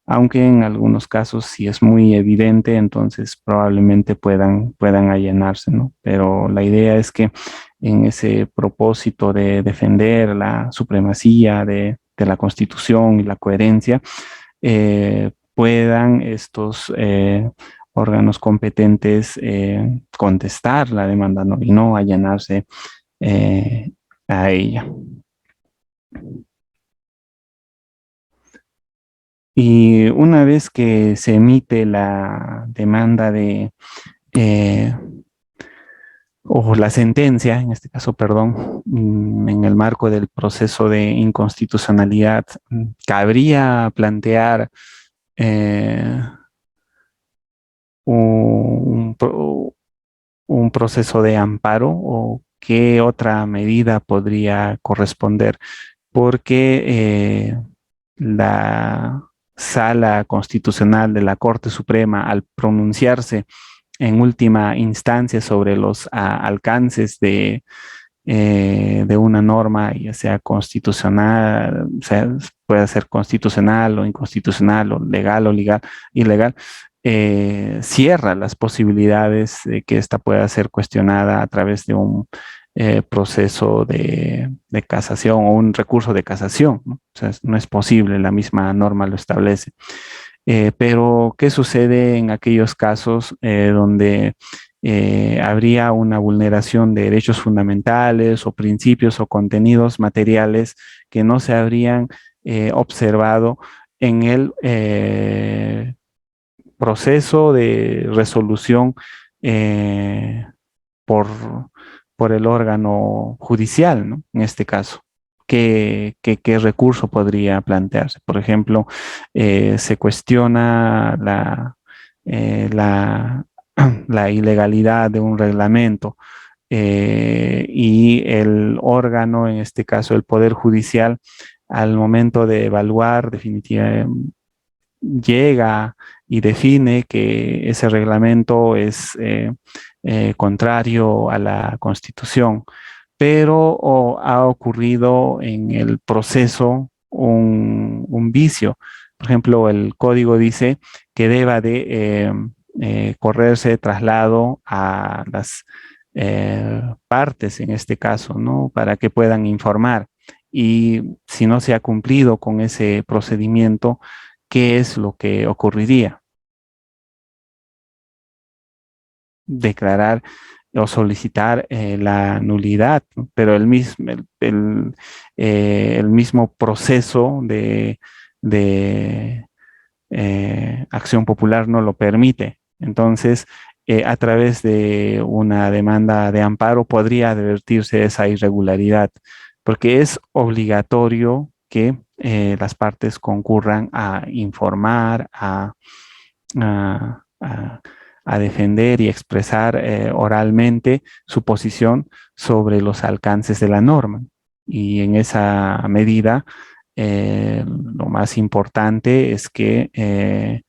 Aunque en algunos casos si es muy evidente, entonces probablemente puedan allanarse, ¿no? Pero la idea es que en ese propósito de defender la supremacía de la Constitución y la coherencia, puedan estos órganos competentes contestar la demanda, ¿no? Y no allanarse eh, a ella. Y una vez que se emite la demanda eh, o la sentencia, en este caso, perdón, en el marco del proceso de inconstitucionalidad, cabría plantear un, un proceso de amparo o qué otra medida podría corresponder, porque la Sala Constitucional de la Corte Suprema, al pronunciarse en última instancia sobre los alcances de una norma, ya sea constitucional, o sea, puede ser constitucional o inconstitucional o legal, ilegal, cierra las posibilidades de que ésta pueda ser cuestionada a través de un proceso de casación o un recurso de casación, ¿no? O sea, no es posible, la misma norma lo establece. Pero, ¿qué sucede en aquellos casos donde habría una vulneración de derechos fundamentales o principios o contenidos materiales que no se habrían observado en el proceso de resolución eh, por, por el órgano judicial, ¿no? En este caso? ¿Qué recurso podría plantearse? Por ejemplo, se cuestiona la, la ilegalidad de un reglamento y el órgano, en este caso el Poder Judicial, al momento de evaluar definitivamente llega y define que ese reglamento es contrario a la Constitución, pero ha ocurrido en el proceso un vicio. Por ejemplo, el código dice que deba de correrse traslado a las partes, en este caso, ¿no? Para que puedan informar. Y si no se ha cumplido con ese procedimiento, ¿qué es lo que ocurriría? Declarar o solicitar la nulidad, ¿no? Pero el mismo proceso de acción popular no lo permite. Entonces, a través de una demanda de amparo podría advertirse esa irregularidad, porque es obligatorio que las partes concurran a informar, a, a defender y expresar oralmente su posición sobre los alcances de la norma. Y en esa medida, lo más importante es que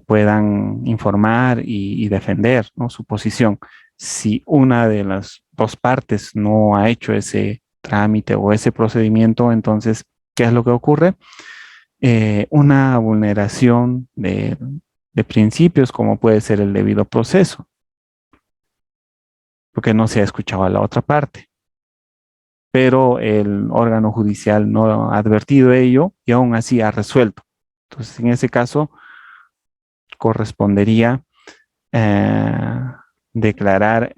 puedan informar y defender, ¿no?, su posición. Si una de las dos partes no ha hecho ese trámite o ese procedimiento, entonces, ¿qué es lo que ocurre? Una vulneración de principios como puede ser el debido proceso, porque no se ha escuchado a la otra parte, pero el órgano judicial no ha advertido ello y aún así ha resuelto. Entonces, en ese caso, correspondería eh, declarar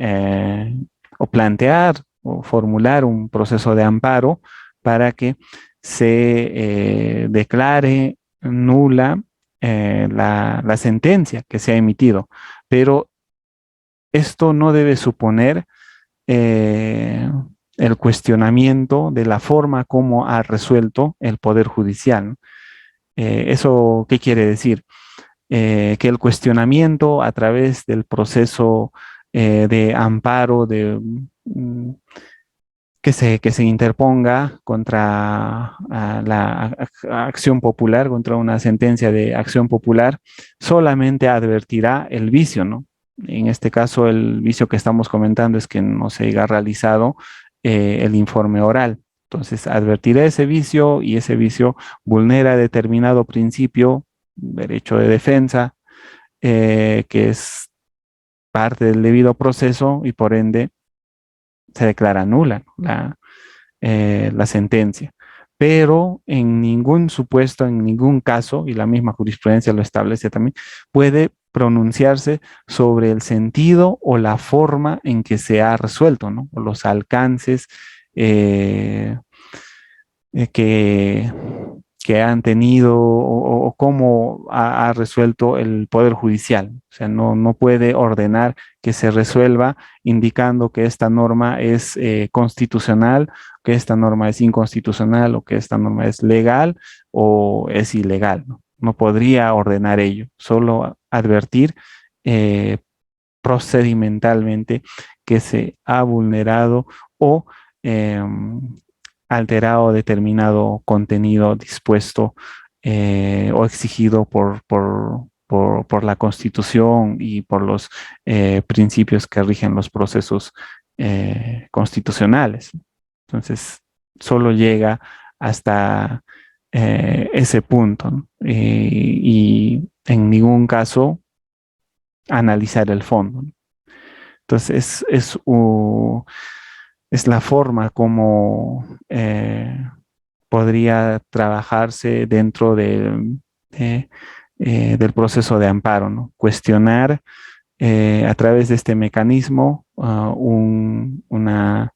o plantear o formular un proceso de amparo para que se declare nula la sentencia que se ha emitido. Pero esto no debe suponer eh, el cuestionamiento de la forma como ha resuelto el Poder Judicial, ¿no? ¿Eso qué quiere decir? Que el cuestionamiento a través del proceso de amparo que se interponga contra la acción popular, contra una sentencia de acción popular, solamente advertirá el vicio, ¿no? En este caso, el vicio que estamos comentando es que no se haya realizado el informe oral. Entonces, advertirá ese vicio y ese vicio vulnera determinado principio, derecho de defensa, que es parte del debido proceso y por ende se declara nula, ¿no?, la sentencia. Pero en ningún supuesto, en ningún caso, y la misma jurisprudencia lo establece también, puede pronunciarse sobre el sentido o la forma en que se ha resuelto, ¿no? O los alcances eh, eh, que, que han tenido o cómo ha resuelto el Poder Judicial. O sea, no puede ordenar que se resuelva indicando que esta norma es constitucional, que esta norma es inconstitucional o que esta norma es legal o es ilegal, ¿no? No podría ordenar ello, solo advertir procedimentalmente que se ha vulnerado o alterado determinado contenido dispuesto o exigido por la Constitución y por los principios que rigen los procesos constitucionales. Entonces, solo llega hasta ese punto, ¿no? Y en ningún caso analizar el fondo, ¿no? Entonces, es la forma como podría trabajarse dentro de, del proceso de amparo, ¿no? Cuestionar a través de este mecanismo una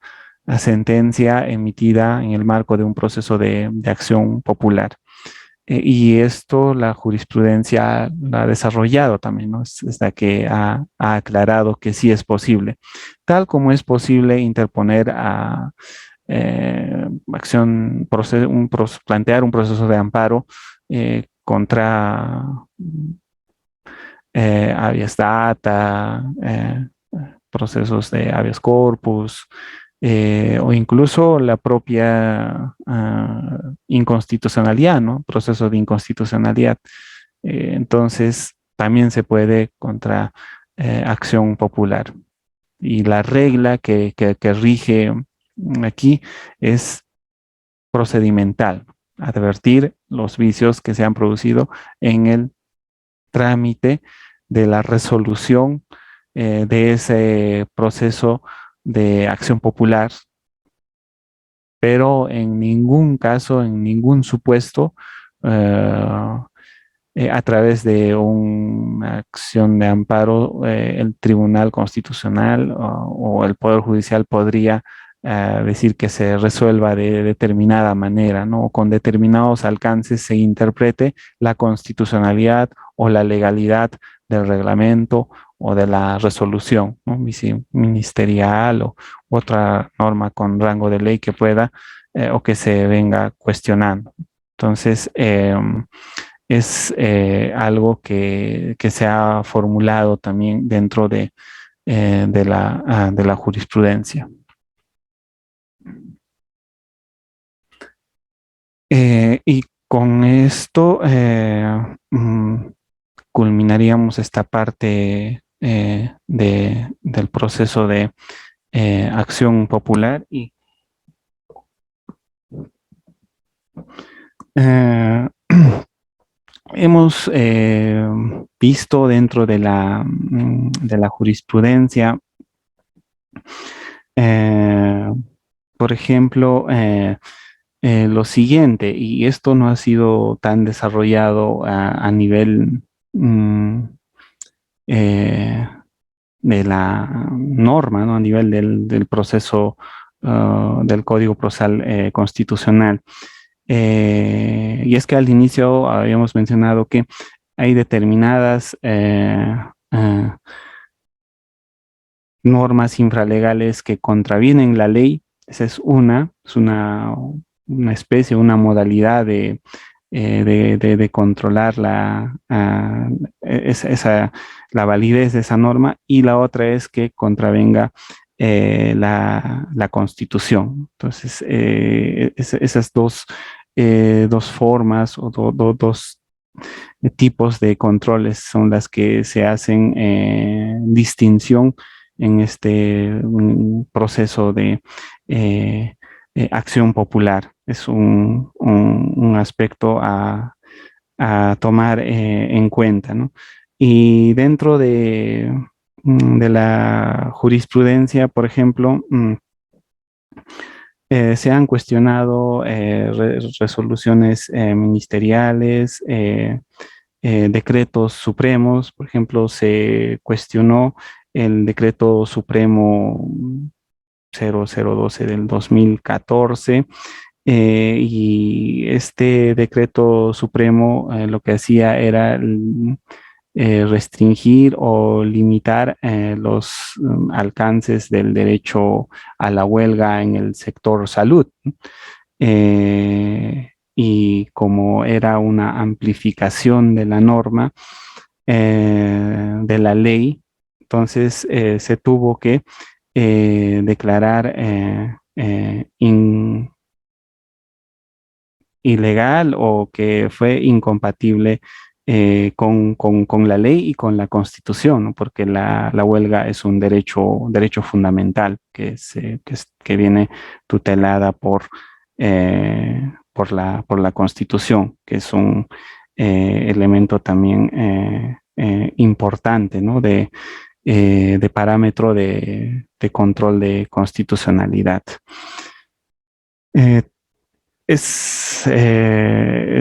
sentencia emitida en el marco de un proceso de acción popular. Y esto la jurisprudencia la ha desarrollado también, ¿no? Es la que ha aclarado que sí es posible, tal como es posible interponer a acción, plantear un proceso de amparo contra habeas data, procesos de habeas corpus, o incluso la propia inconstitucionalidad, ¿no? Proceso de inconstitucionalidad. Entonces, también se puede contra acción popular. Y la regla que rige aquí es procedimental, advertir los vicios que se han producido en el trámite de la resolución de ese proceso de acción popular, pero en ningún caso, en ningún supuesto, a través de una acción de amparo, el Tribunal Constitucional o el Poder Judicial podría decir que se resuelva de determinada manera, ¿no? O con determinados alcances se interprete la constitucionalidad o la legalidad del reglamento o de la resolución, ¿no? Ministerial o otra norma con rango de ley que pueda o que se venga cuestionando. Entonces, es algo que se ha formulado también dentro de la jurisprudencia. Y con esto culminaríamos esta parte del proceso de acción popular y eh, hemos visto dentro de la jurisprudencia, eh, por ejemplo, lo siguiente, y esto no ha sido tan desarrollado a nivel eh, de la norma, ¿no? A nivel del proceso del Código Procesal Constitucional. Y es que al inicio habíamos mencionado que hay determinadas normas infralegales que contravienen la ley. Esa es una especie, una modalidad de controlar la validez de esa norma, y la otra es que contravenga la Constitución. Entonces, esas dos formas o dos tipos de controles son las que se hacen distinción en este proceso de acción popular. Es un aspecto a tomar en cuenta, ¿no? Y dentro de la jurisprudencia, por ejemplo, se han cuestionado resoluciones ministeriales, decretos supremos. Por ejemplo, se cuestionó el decreto supremo 0012 del 2014, y este decreto supremo lo que hacía era restringir o limitar los alcances del derecho a la huelga en el sector salud. Y como era una amplificación de la norma, de la ley, entonces se tuvo que declarar ilegal o que fue incompatible con la ley y con la Constitución, ¿no? Porque la huelga es un derecho fundamental que viene tutelada por la Constitución, que es un elemento también importante, ¿no? De parámetro de control de constitucionalidad. Eh,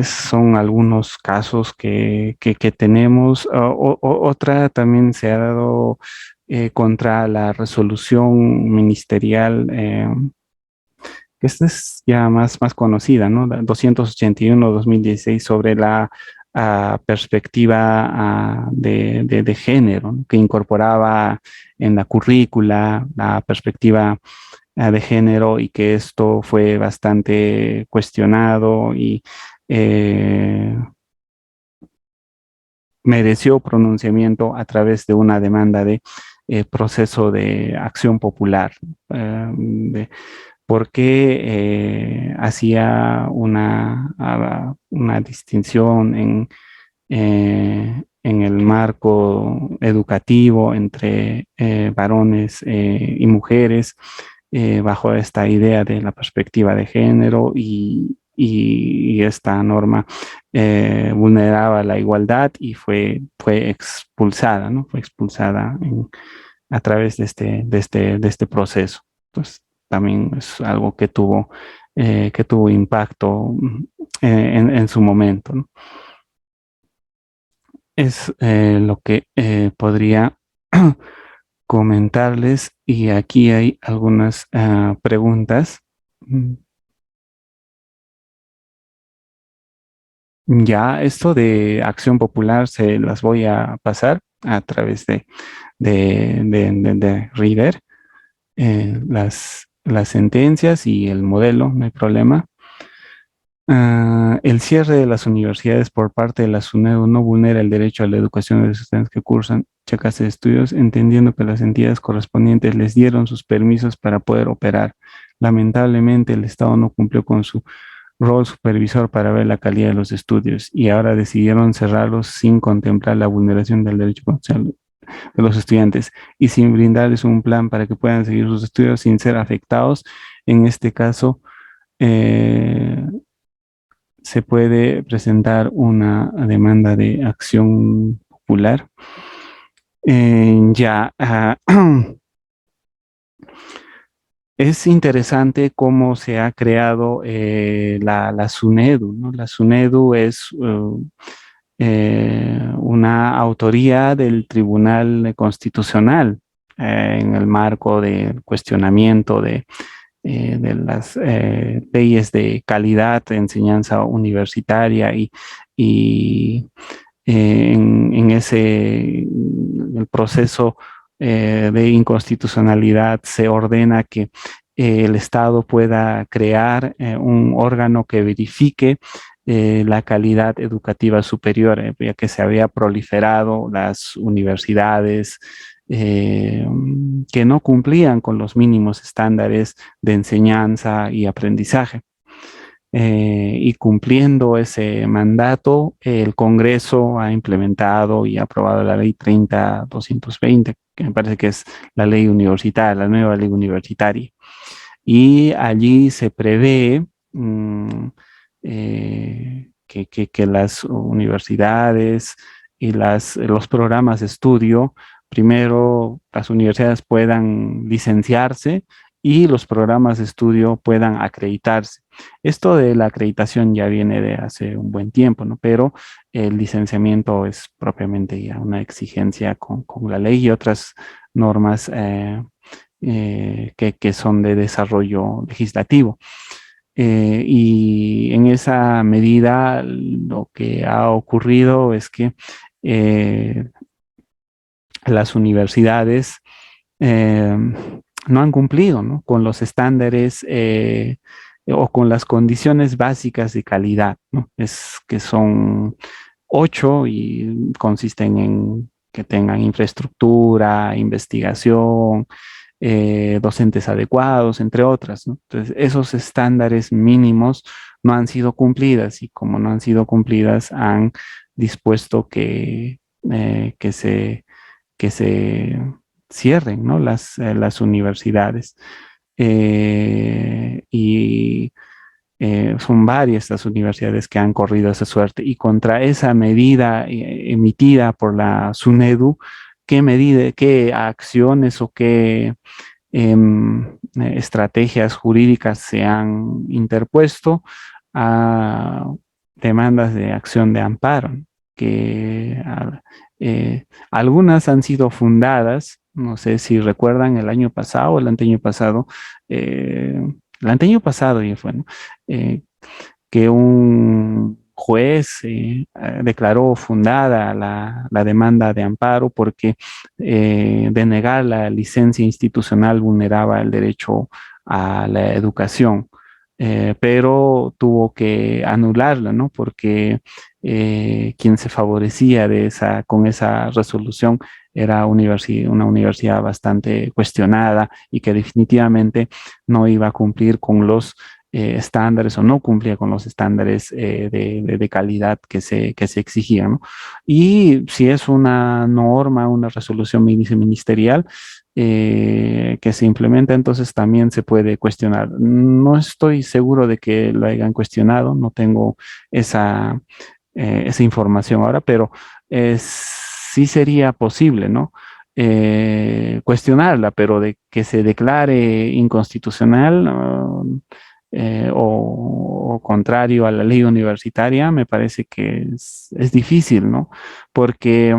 son algunos casos que tenemos. Otra también se ha dado contra la resolución ministerial, que esta es ya más conocida, ¿no? La 281/2016 sobre la perspectiva de género, ¿no? Que incorporaba en la currícula la perspectiva de género y que esto fue bastante cuestionado y eh, mereció pronunciamiento a través de una demanda de proceso de acción popular, porque hacía una distinción en el marco educativo entre varones y mujeres bajo esta idea de la perspectiva de género y esta norma vulneraba la igualdad y fue expulsada, ¿no? Fue expulsada a través de este proceso. Entonces, también es algo que tuvo impacto en su momento, ¿no? Es lo que podría comentarles y aquí hay algunas preguntas. Mm, Ya, esto de acción popular se las voy a pasar a través de Reader, las sentencias y el modelo, no hay problema. El cierre de las universidades por parte de la SUNEDU no vulnera el derecho a la educación de los estudiantes que cursan chacas de estudios, entendiendo que las entidades correspondientes les dieron sus permisos para poder operar. Lamentablemente, el Estado no cumplió con su rol supervisor para ver la calidad de los estudios y ahora decidieron cerrarlos sin contemplar la vulneración del derecho constitucional de los estudiantes y sin brindarles un plan para que puedan seguir sus estudios sin ser afectados. En este caso, eh, se puede presentar una demanda de acción popular. Ya, es interesante cómo se ha creado la SUNEDU, ¿no? La SUNEDU es una autoría del Tribunal Constitucional en el marco del cuestionamiento de las leyes de calidad de enseñanza universitaria y en el proceso de inconstitucionalidad se ordena que el Estado pueda crear un órgano que verifique la calidad educativa superior, ya que se había proliferado las universidades que no cumplían con los mínimos estándares de enseñanza y aprendizaje. Y cumpliendo ese mandato, el Congreso ha implementado y aprobado la ley 30-220, que me parece que es la ley universitaria, la nueva ley universitaria. Y allí se prevé que las universidades y los programas de estudio, primero las universidades puedan licenciarse y los programas de estudio puedan acreditarse. Esto de la acreditación ya viene de hace un buen tiempo, ¿no? Pero el licenciamiento es propiamente ya una exigencia con la ley y otras normas que son de desarrollo legislativo. Y en esa medida lo que ha ocurrido es que eh, las universidades eh, no han cumplido, ¿no? Con los estándares o con las condiciones básicas de calidad, ¿no? Es que son 8 y consisten en que tengan infraestructura, investigación, docentes adecuados, entre otras, ¿no? Entonces, esos estándares mínimos no han sido cumplidas y como no han sido cumplidas, han dispuesto que se cierren, ¿no? Las universidades. Y son varias las universidades que han corrido esa suerte y contra esa medida emitida por la SUNEDU, qué acciones o qué estrategias jurídicas se han interpuesto a demandas de acción de amparo, que algunas han sido fundadas, no sé si recuerdan el año pasado o el anteaño pasado, el anteaño pasado ya fue, ¿no? Eh, que un juez declaró fundada la demanda de amparo porque denegar la licencia institucional vulneraba el derecho a la educación. Pero tuvo que anularla, ¿no? Porque quien se favorecía con esa resolución era una universidad bastante cuestionada y que definitivamente no iba a cumplir con los estándares o no cumplía con los estándares de calidad que se exigían, ¿no? Y si es una norma, una resolución ministerial que se implementa, entonces también se puede cuestionar. No estoy seguro de que lo hayan cuestionado, no tengo esa información ahora, pero sí sería posible, ¿no? Cuestionarla, pero de que se declare inconstitucional o contrario a la ley universitaria, me parece que es difícil, ¿no? Porque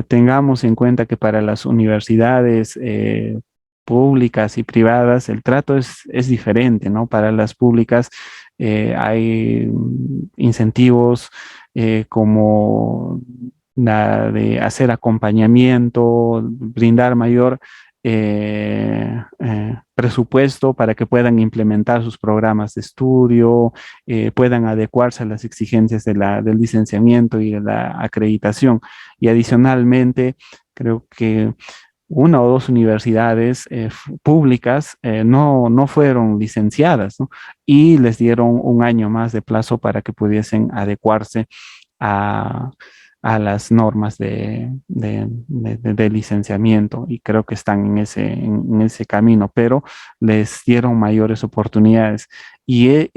tengamos en cuenta que para las universidades públicas y privadas el trato es diferente, ¿no? Para las públicas hay incentivos como la de hacer acompañamiento, brindar mayor presupuesto para que puedan implementar sus programas de estudio, puedan adecuarse a las exigencias del licenciamiento y de la acreditación. Y adicionalmente, creo que una o dos universidades públicas no fueron licenciadas, ¿no? Y les dieron un año más de plazo para que pudiesen adecuarse a, a las normas de licenciamiento y creo que están en ese camino, pero les dieron mayores oportunidades y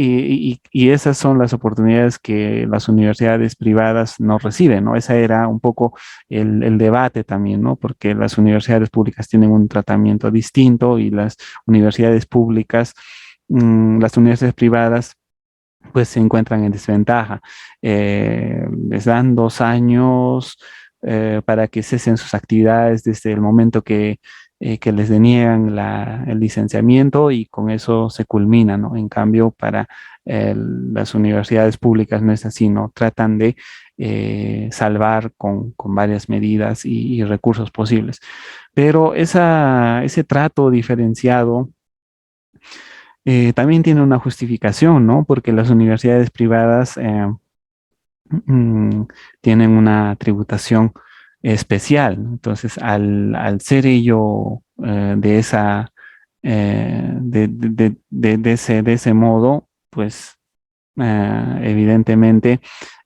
esas son las oportunidades que las universidades privadas no reciben, ¿no? Ese era un poco el debate también, ¿no? Porque las universidades públicas tienen un tratamiento distinto y las universidades públicas, las universidades privadas pues se encuentran en desventaja. Les dan 2 años para que cesen sus actividades desde el momento que les deniegan el licenciamiento y con eso se culmina, ¿no? En cambio, para las universidades públicas no es así, ¿no? Tratan de salvar con varias medidas y recursos posibles. Pero ese trato diferenciado también tiene una justificación, ¿no? Porque las universidades privadas mm, tienen una tributación especial, ¿no? Entonces, al ser ello de esa, de ese modo, pues evidentemente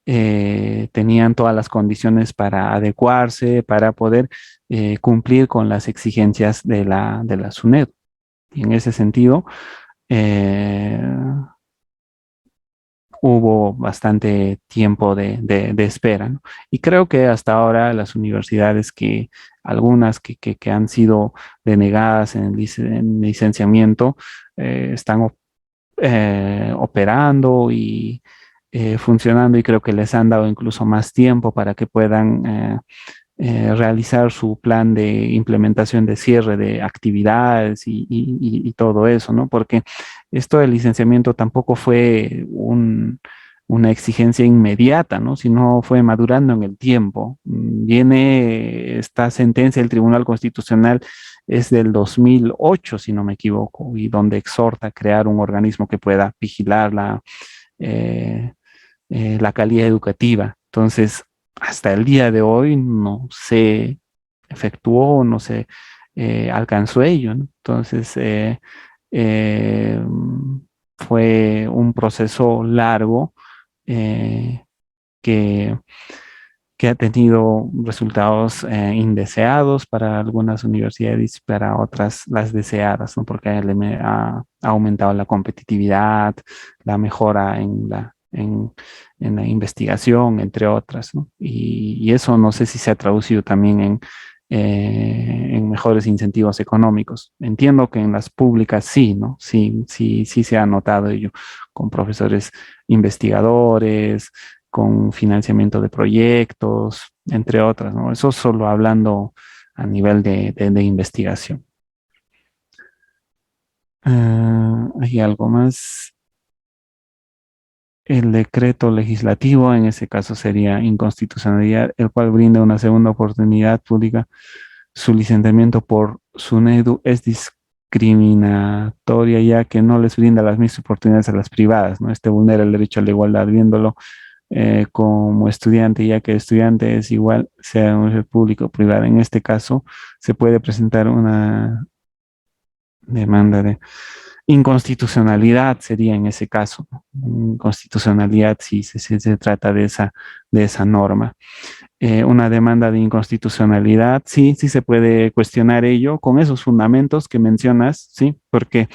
tenían todas las condiciones para adecuarse, para poder cumplir con las exigencias de la SUNED. Y en ese sentido, eh, hubo bastante tiempo de espera, ¿no? Y creo que hasta ahora las universidades algunas que han sido denegadas en licenciamiento, están operando y funcionando y creo que les han dado incluso más tiempo para que puedan realizar su plan de implementación de cierre de actividades y todo eso, ¿no? Porque esto del licenciamiento tampoco fue una exigencia inmediata, ¿no? Sino fue madurando en el tiempo. Viene esta sentencia del Tribunal Constitucional es del 2008, si no me equivoco, y donde exhorta a crear un organismo que pueda vigilar eh, la calidad educativa. Entonces, hasta el día de hoy no se efectuó, no se alcanzó ello, ¿no? Entonces, eh, fue un proceso largo eh, que que ha tenido resultados indeseados para algunas universidades, para otras las deseadas, ¿no? Porque ha aumentado la competitividad, la mejora en la investigación, entre otras, ¿no? Y eso no sé si se ha traducido también en mejores incentivos económicos. Entiendo que en las públicas sí, ¿no? Sí, sí, sí se ha notado ello con profesores investigadores, con financiamiento de proyectos, entre otras, ¿no? Eso solo hablando a nivel de investigación. Hay algo más. El decreto legislativo, en ese caso sería inconstitucionalidad, el cual brinda una segunda oportunidad pública. Su licenciamiento por SUNEDU es discriminatoria ya que no les brinda las mismas oportunidades a las privadas, ¿no? Este vulnera el derecho a la igualdad, viéndolo como estudiante, ya que estudiante es igual, sea un público o privado. En este caso, se puede presentar una demanda de inconstitucionalidad, sería en ese caso, ¿no? Inconstitucionalidad si se trata de esa norma. Una demanda de inconstitucionalidad, sí, sí se puede cuestionar ello con esos fundamentos que mencionas, sí, porque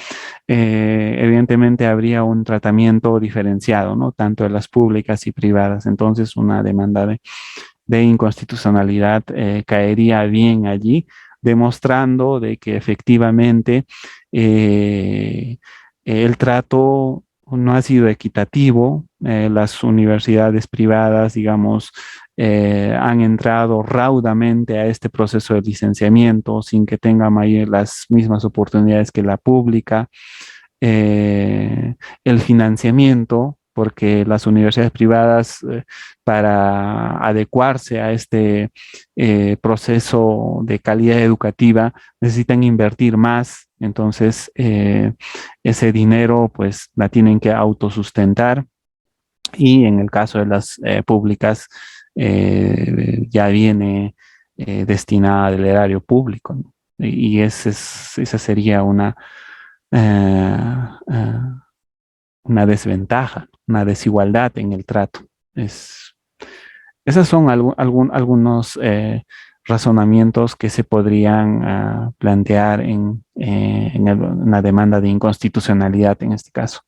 evidentemente habría un tratamiento diferenciado, ¿no? Tanto de las públicas y privadas. Entonces, una demanda de inconstitucionalidad caería bien allí, demostrando de que efectivamente el trato no ha sido equitativo. Las universidades privadas, digamos, han entrado raudamente a este proceso de licenciamiento sin que tengan las mismas oportunidades que la pública. El financiamiento, porque las universidades privadas, para adecuarse a este proceso de calidad educativa, necesitan invertir más. Entonces, ese dinero, pues, la tienen que autosustentar. Y en el caso de las públicas, ya viene destinada del erario público, ¿no? Y esa sería eh, eh, una desventaja, una desigualdad en el trato. Es, Esos son algunos razonamientos que se podrían plantear en una demanda de inconstitucionalidad en este caso.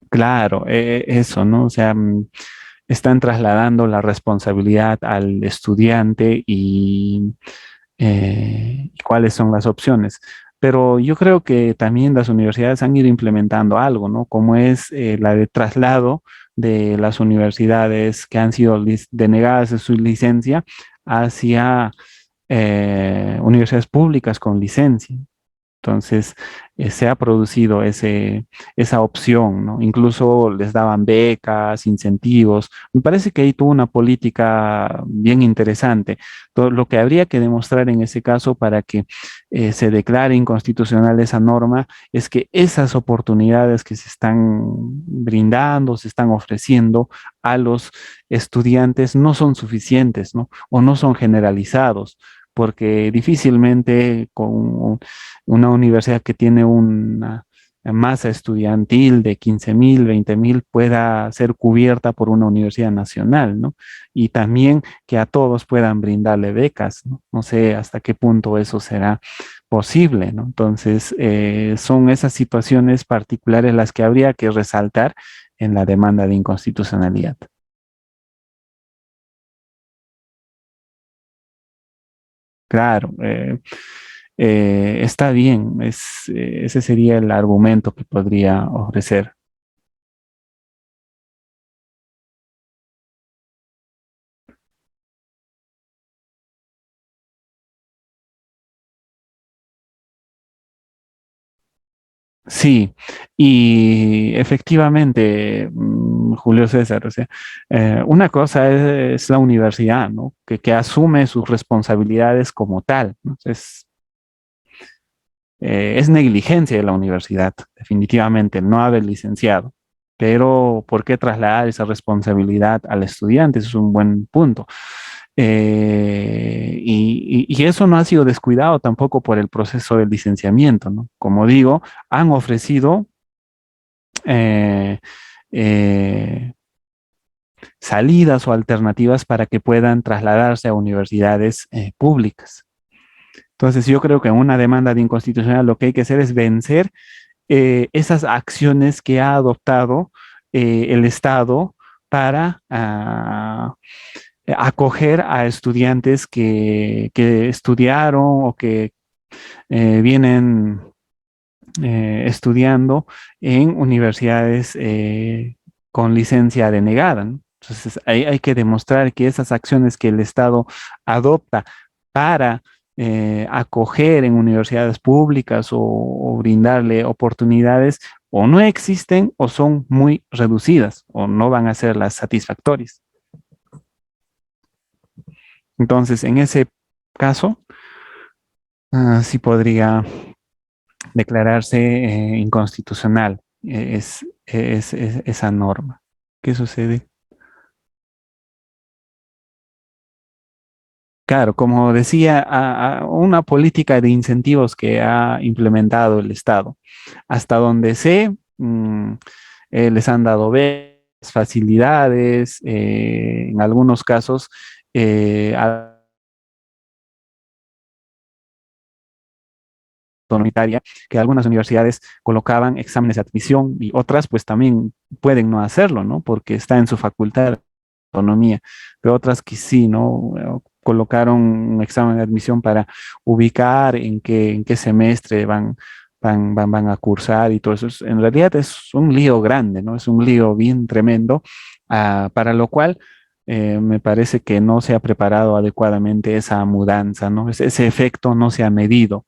Claro, eso, ¿no? O sea, están trasladando la responsabilidad al estudiante y cuáles son las opciones. Pero yo creo que también las universidades han ido implementando algo, ¿no? Como es la de traslado de las universidades que han sido denegadas de su licencia hacia universidades públicas con licencia. Entonces, se ha producido esa opción, ¿no? Incluso les daban becas, incentivos. Me parece que ahí tuvo una política bien interesante. Todo lo que habría que demostrar en ese caso para que se declare inconstitucional esa norma es que esas oportunidades que se están brindando, se están ofreciendo a los estudiantes no son suficientes, ¿no? O no son generalizados porque difícilmente con una universidad que tiene una masa estudiantil de 15.000, 20.000 pueda ser cubierta por una universidad nacional, ¿no? Y también que a todos puedan brindarle becas, ¿no? No sé hasta qué punto eso será posible, ¿no? Entonces, son esas situaciones particulares las que habría que resaltar en la demanda de inconstitucionalidad. Claro, está bien, ese sería el argumento que podría ofrecer. Sí, y efectivamente, Julio César, o sea, una cosa es la universidad, ¿no? Que asume sus responsabilidades como tal, ¿no? Es negligencia de la universidad, definitivamente, no haber licenciado. pero ¿por qué trasladar esa responsabilidad al estudiante? Eso es un buen punto. Y eso no ha sido descuidado tampoco por el proceso del licenciamiento, ¿no? Como digo, han ofrecido eh, eh, salidas o alternativas para que puedan trasladarse a universidades públicas. Entonces, yo creo que en una demanda de inconstitucional lo que hay que hacer es vencer esas acciones que ha adoptado el Estado para acoger a estudiantes que estudiaron o que vienen estudiando en universidades con licencia denegada, ¿no? Entonces, hay que demostrar que esas acciones que el Estado adopta para acoger en universidades públicas o brindarle oportunidades o no existen o son muy reducidas o no van a ser las satisfactorias. Entonces, en ese caso, sí podría declararse inconstitucional esa norma. ¿Qué sucede? Claro, como decía, una política de incentivos que ha implementado el Estado. Hasta donde sé, les han dado becas, facilidades, en algunos casos, autonomitaria, que algunas universidades colocaban exámenes de admisión y otras pues también pueden no hacerlo, ¿no? Porque está en su facultad de autonomía, pero otras que sí, ¿no? Colocaron un examen de admisión para ubicar en qué semestre van a cursar y todo eso. En realidad es un lío grande, ¿no? Es un lío bien tremendo, para lo cual me parece que no se ha preparado adecuadamente esa mudanza, ¿no? Ese efecto no se ha medido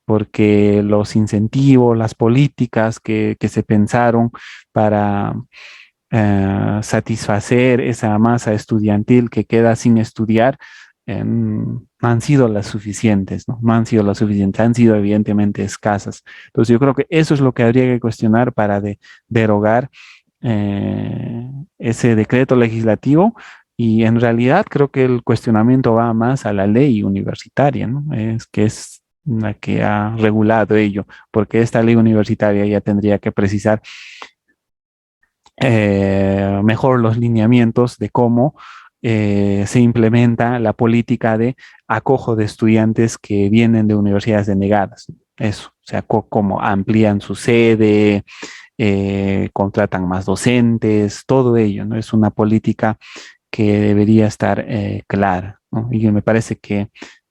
porque los incentivos, las políticas que se pensaron para satisfacer esa masa estudiantil que queda sin estudiar, no han sido las suficientes, ¿no? No han sido las suficientes, han sido evidentemente escasas. Entonces yo creo que eso es lo que habría que cuestionar para derogar ese decreto legislativo. Y en realidad creo que el cuestionamiento va más a la ley universitaria, ¿no? Es que es la que ha regulado ello, porque esta ley universitaria ya tendría que precisar mejor los lineamientos de cómo se implementa la política de acojo de estudiantes que vienen de universidades denegadas. Eso, o sea, cómo amplían su sede, contratan más docentes, todo ello, ¿no? Es una política que debería estar clara, ¿no? Y me parece que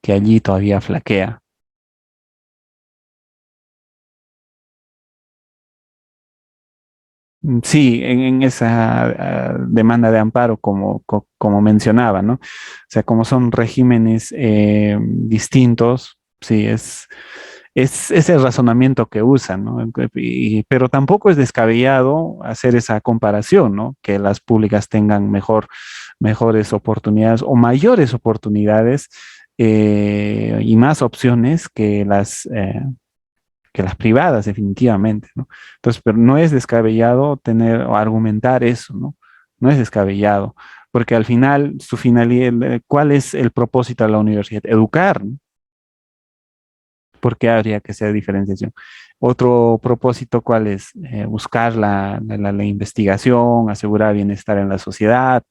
allí todavía flaquea. Sí, en esa demanda de amparo, como mencionaba, ¿no? O sea, como son regímenes distintos, sí, es el razonamiento que usan, ¿no? Pero tampoco es descabellado hacer esa comparación, ¿no? Que las públicas tengan mejores oportunidades o mayores oportunidades y más opciones que las privadas, definitivamente, ¿no? Entonces, pero no es descabellado tener o argumentar eso, ¿no? No es descabellado, porque al final, su finalidad, ¿cuál es el propósito de la universidad? Educar, ¿no? ¿Por qué habría que hacer diferenciación? Otro propósito, ¿cuál es? Buscar la investigación, asegurar bienestar en la sociedad,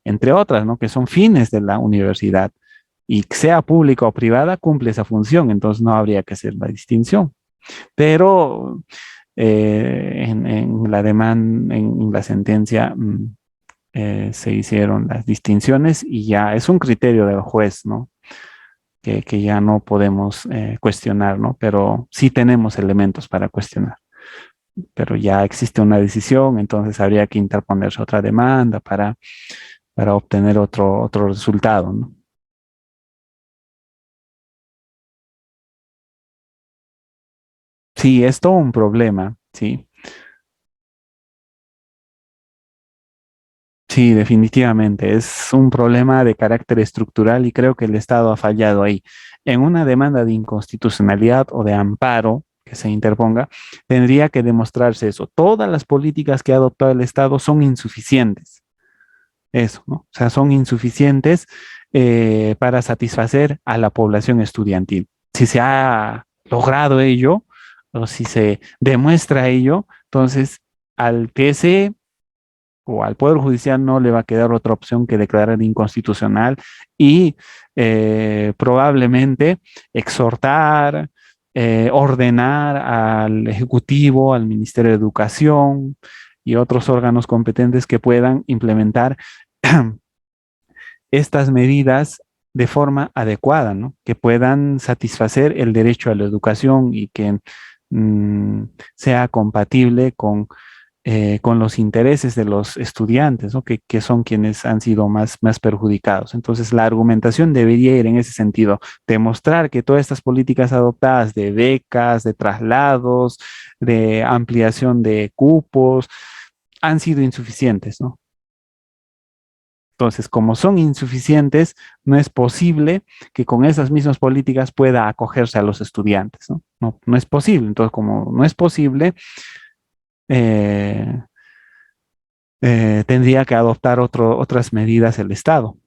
entre otras, ¿no? Que son fines de la universidad. Y sea pública o privada, cumple esa función, entonces no habría que hacer la distinción. Pero en la demanda, en la sentencia, se hicieron las distinciones y ya es un criterio del juez, ¿no? Que ya no podemos cuestionar, ¿no? Pero sí tenemos elementos para cuestionar. Pero ya existe una decisión, entonces habría que interponerse otra demanda para obtener otro resultado, ¿no? Sí, es todo un problema, sí. Sí, definitivamente. Es un problema de carácter estructural y creo que el Estado ha fallado ahí. En una demanda de inconstitucionalidad o de amparo, que se interponga, tendría que demostrarse eso. Todas las políticas que ha adoptado el Estado son insuficientes. Eso, ¿no? O sea, son insuficientes para satisfacer a la población estudiantil. Si se ha logrado ello, o si se demuestra ello, entonces al TSE o al Poder Judicial no le va a quedar otra opción que declarar inconstitucional y probablemente exhortar, ordenar al Ejecutivo, al Ministerio de Educación y otros órganos competentes que puedan implementar estas medidas de forma adecuada, ¿no? Que puedan satisfacer el derecho a la educación y que sea compatible con los intereses de los estudiantes, ¿no? Que son quienes han sido más perjudicados. Entonces, la argumentación debería ir en ese sentido, demostrar que todas estas políticas adoptadas de becas, de traslados, de ampliación de cupos, han sido insuficientes, ¿no? Entonces, como son insuficientes, no es posible que con esas mismas políticas pueda acogerse a los estudiantes, ¿no? No es posible. Entonces, como no es posible, eh, tendría que adoptar otras medidas el Estado,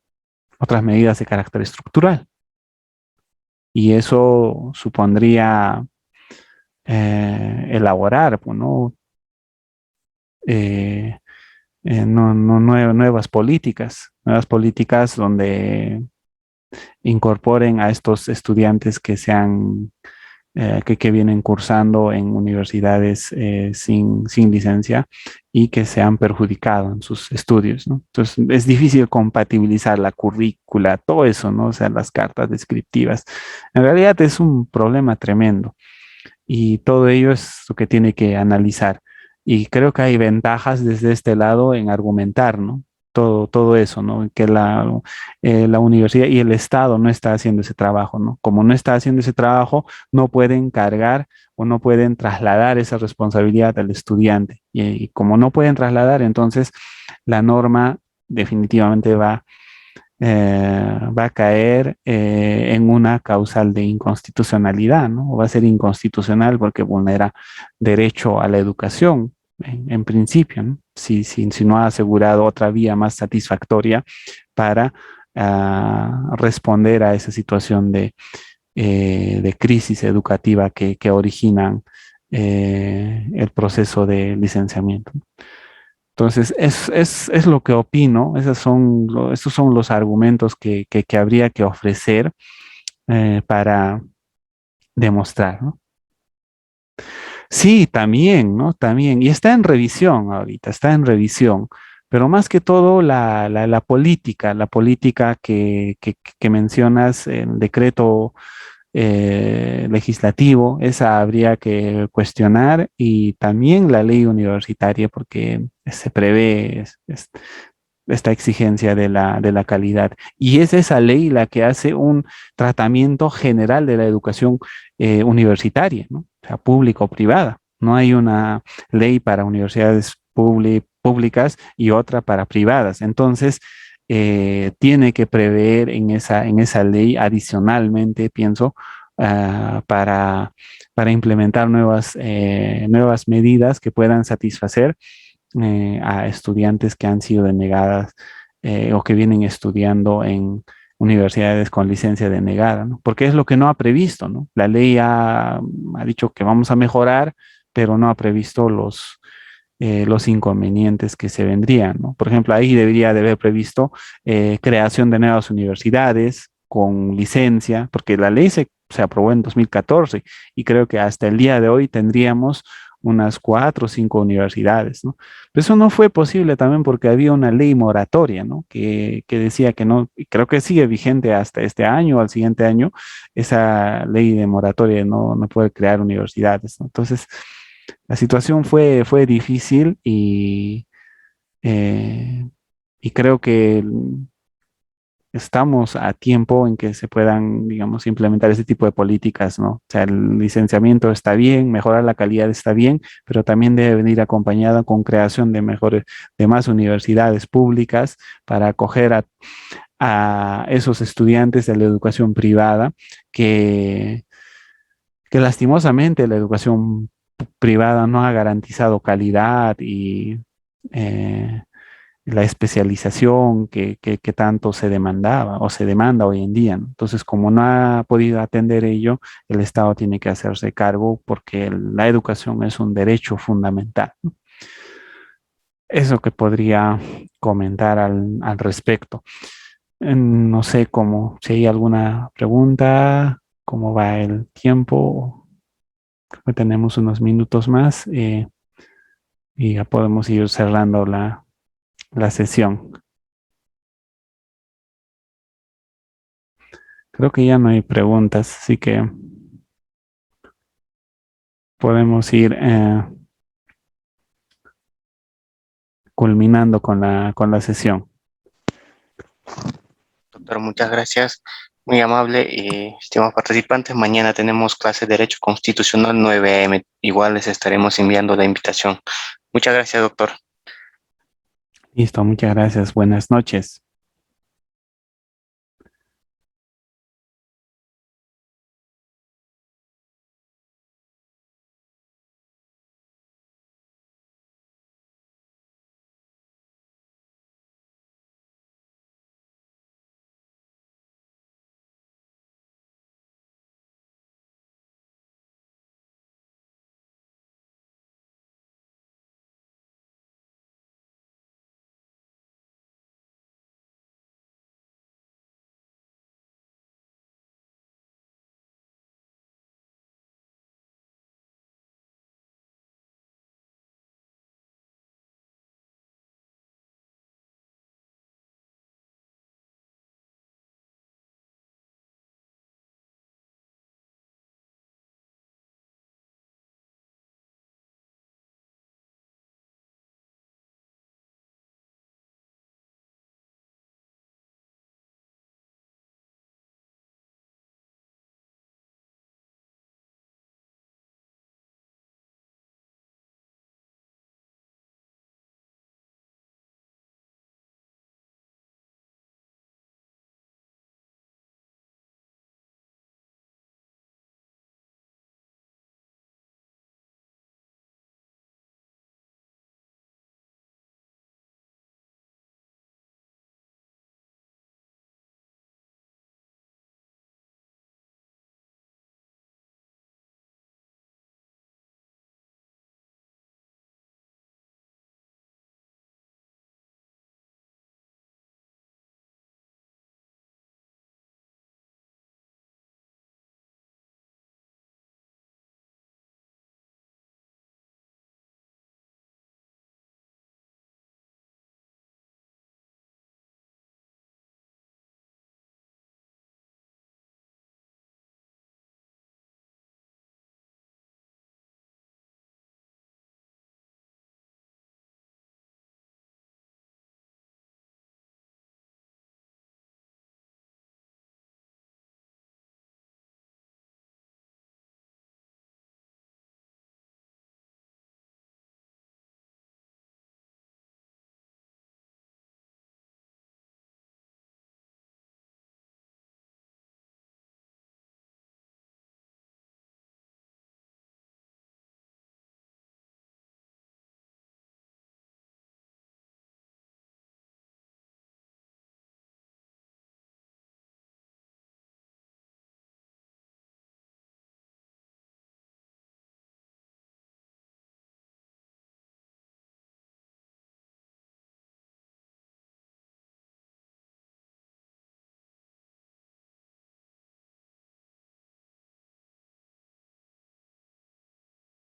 otras medidas de carácter estructural. Y eso supondría elaborar, pues, ¿no? Eh, nuevas políticas donde incorporen a estos estudiantes que sean que vienen cursando en universidades sin licencia y que se han perjudicado en sus estudios, ¿no? Entonces, es difícil compatibilizar la currícula, todo eso, ¿no? O sea, las cartas descriptivas. En realidad es un problema tremendo y todo ello es lo que tiene que analizar. Y creo que hay ventajas desde este lado en argumentar, ¿no? Todo eso, ¿no? Que la universidad y el Estado no está haciendo ese trabajo, ¿no? Como no está haciendo ese trabajo, no pueden cargar o no pueden trasladar esa responsabilidad al estudiante. Y como no pueden trasladar, entonces la norma definitivamente va a caer en una causal de inconstitucionalidad, ¿no? O va a ser inconstitucional porque vulnera derecho a la educación, en principio, ¿no? Si no ha asegurado otra vía más satisfactoria para responder a esa situación de crisis educativa que originan el proceso de licenciamiento. Entonces, es lo que opino, esos son los argumentos que habría que ofrecer para demostrar, ¿no? Sí, también, ¿no? También, y está en revisión ahorita, está en revisión, pero más que todo la política que mencionas, el decreto legislativo, esa habría que cuestionar y también la ley universitaria porque se prevé esta exigencia de la calidad. Y es esa ley la que hace un tratamiento general de la educación universitaria, ¿no? O sea, pública o privada. No hay una ley para universidades públicas y otra para privadas. Entonces, tiene que prever en esa ley adicionalmente, pienso, para implementar nuevas medidas que puedan satisfacer a estudiantes que han sido denegadas o que vienen estudiando en universidades con licencia denegada, ¿no? Porque es lo que no ha previsto, ¿no? La ley ha dicho que vamos a mejorar, pero no ha previsto los inconvenientes que se vendrían, ¿no? Por ejemplo, ahí debería de haber previsto creación de nuevas universidades con licencia, porque la ley se aprobó en 2014 y creo que hasta el día de hoy tendríamos unas 4 o 5 universidades, ¿no? Pero eso no fue posible también porque había una ley moratoria, ¿no? Que decía que no, y creo que sigue vigente hasta este año o al siguiente año, esa ley de moratoria no puede crear universidades, ¿no? Entonces, la situación fue difícil eh, y creo que estamos a tiempo en que se puedan, digamos, implementar ese tipo de políticas, ¿no? O sea, el licenciamiento está bien, mejorar la calidad está bien, pero también debe venir acompañada con creación de más universidades públicas para acoger a esos estudiantes de la educación privada que que lastimosamente la educación privada no ha garantizado calidad y eh, la especialización que tanto se demandaba o se demanda hoy en día, ¿no? Entonces, como no ha podido atender ello, el Estado tiene que hacerse cargo porque la educación es un derecho fundamental, ¿no? Eso que podría comentar al respecto. No sé cómo, si hay alguna pregunta, cómo va el tiempo. Creo que tenemos unos minutos más y ya podemos ir cerrando la sesión. Creo que ya no hay preguntas, así que podemos ir culminando con la sesión. Doctor, muchas gracias. Muy amable y estimados participantes. Mañana tenemos clase de Derecho Constitucional 9 a.m. Igual les estaremos enviando la invitación. Muchas gracias, doctor. Listo, muchas gracias. Buenas noches.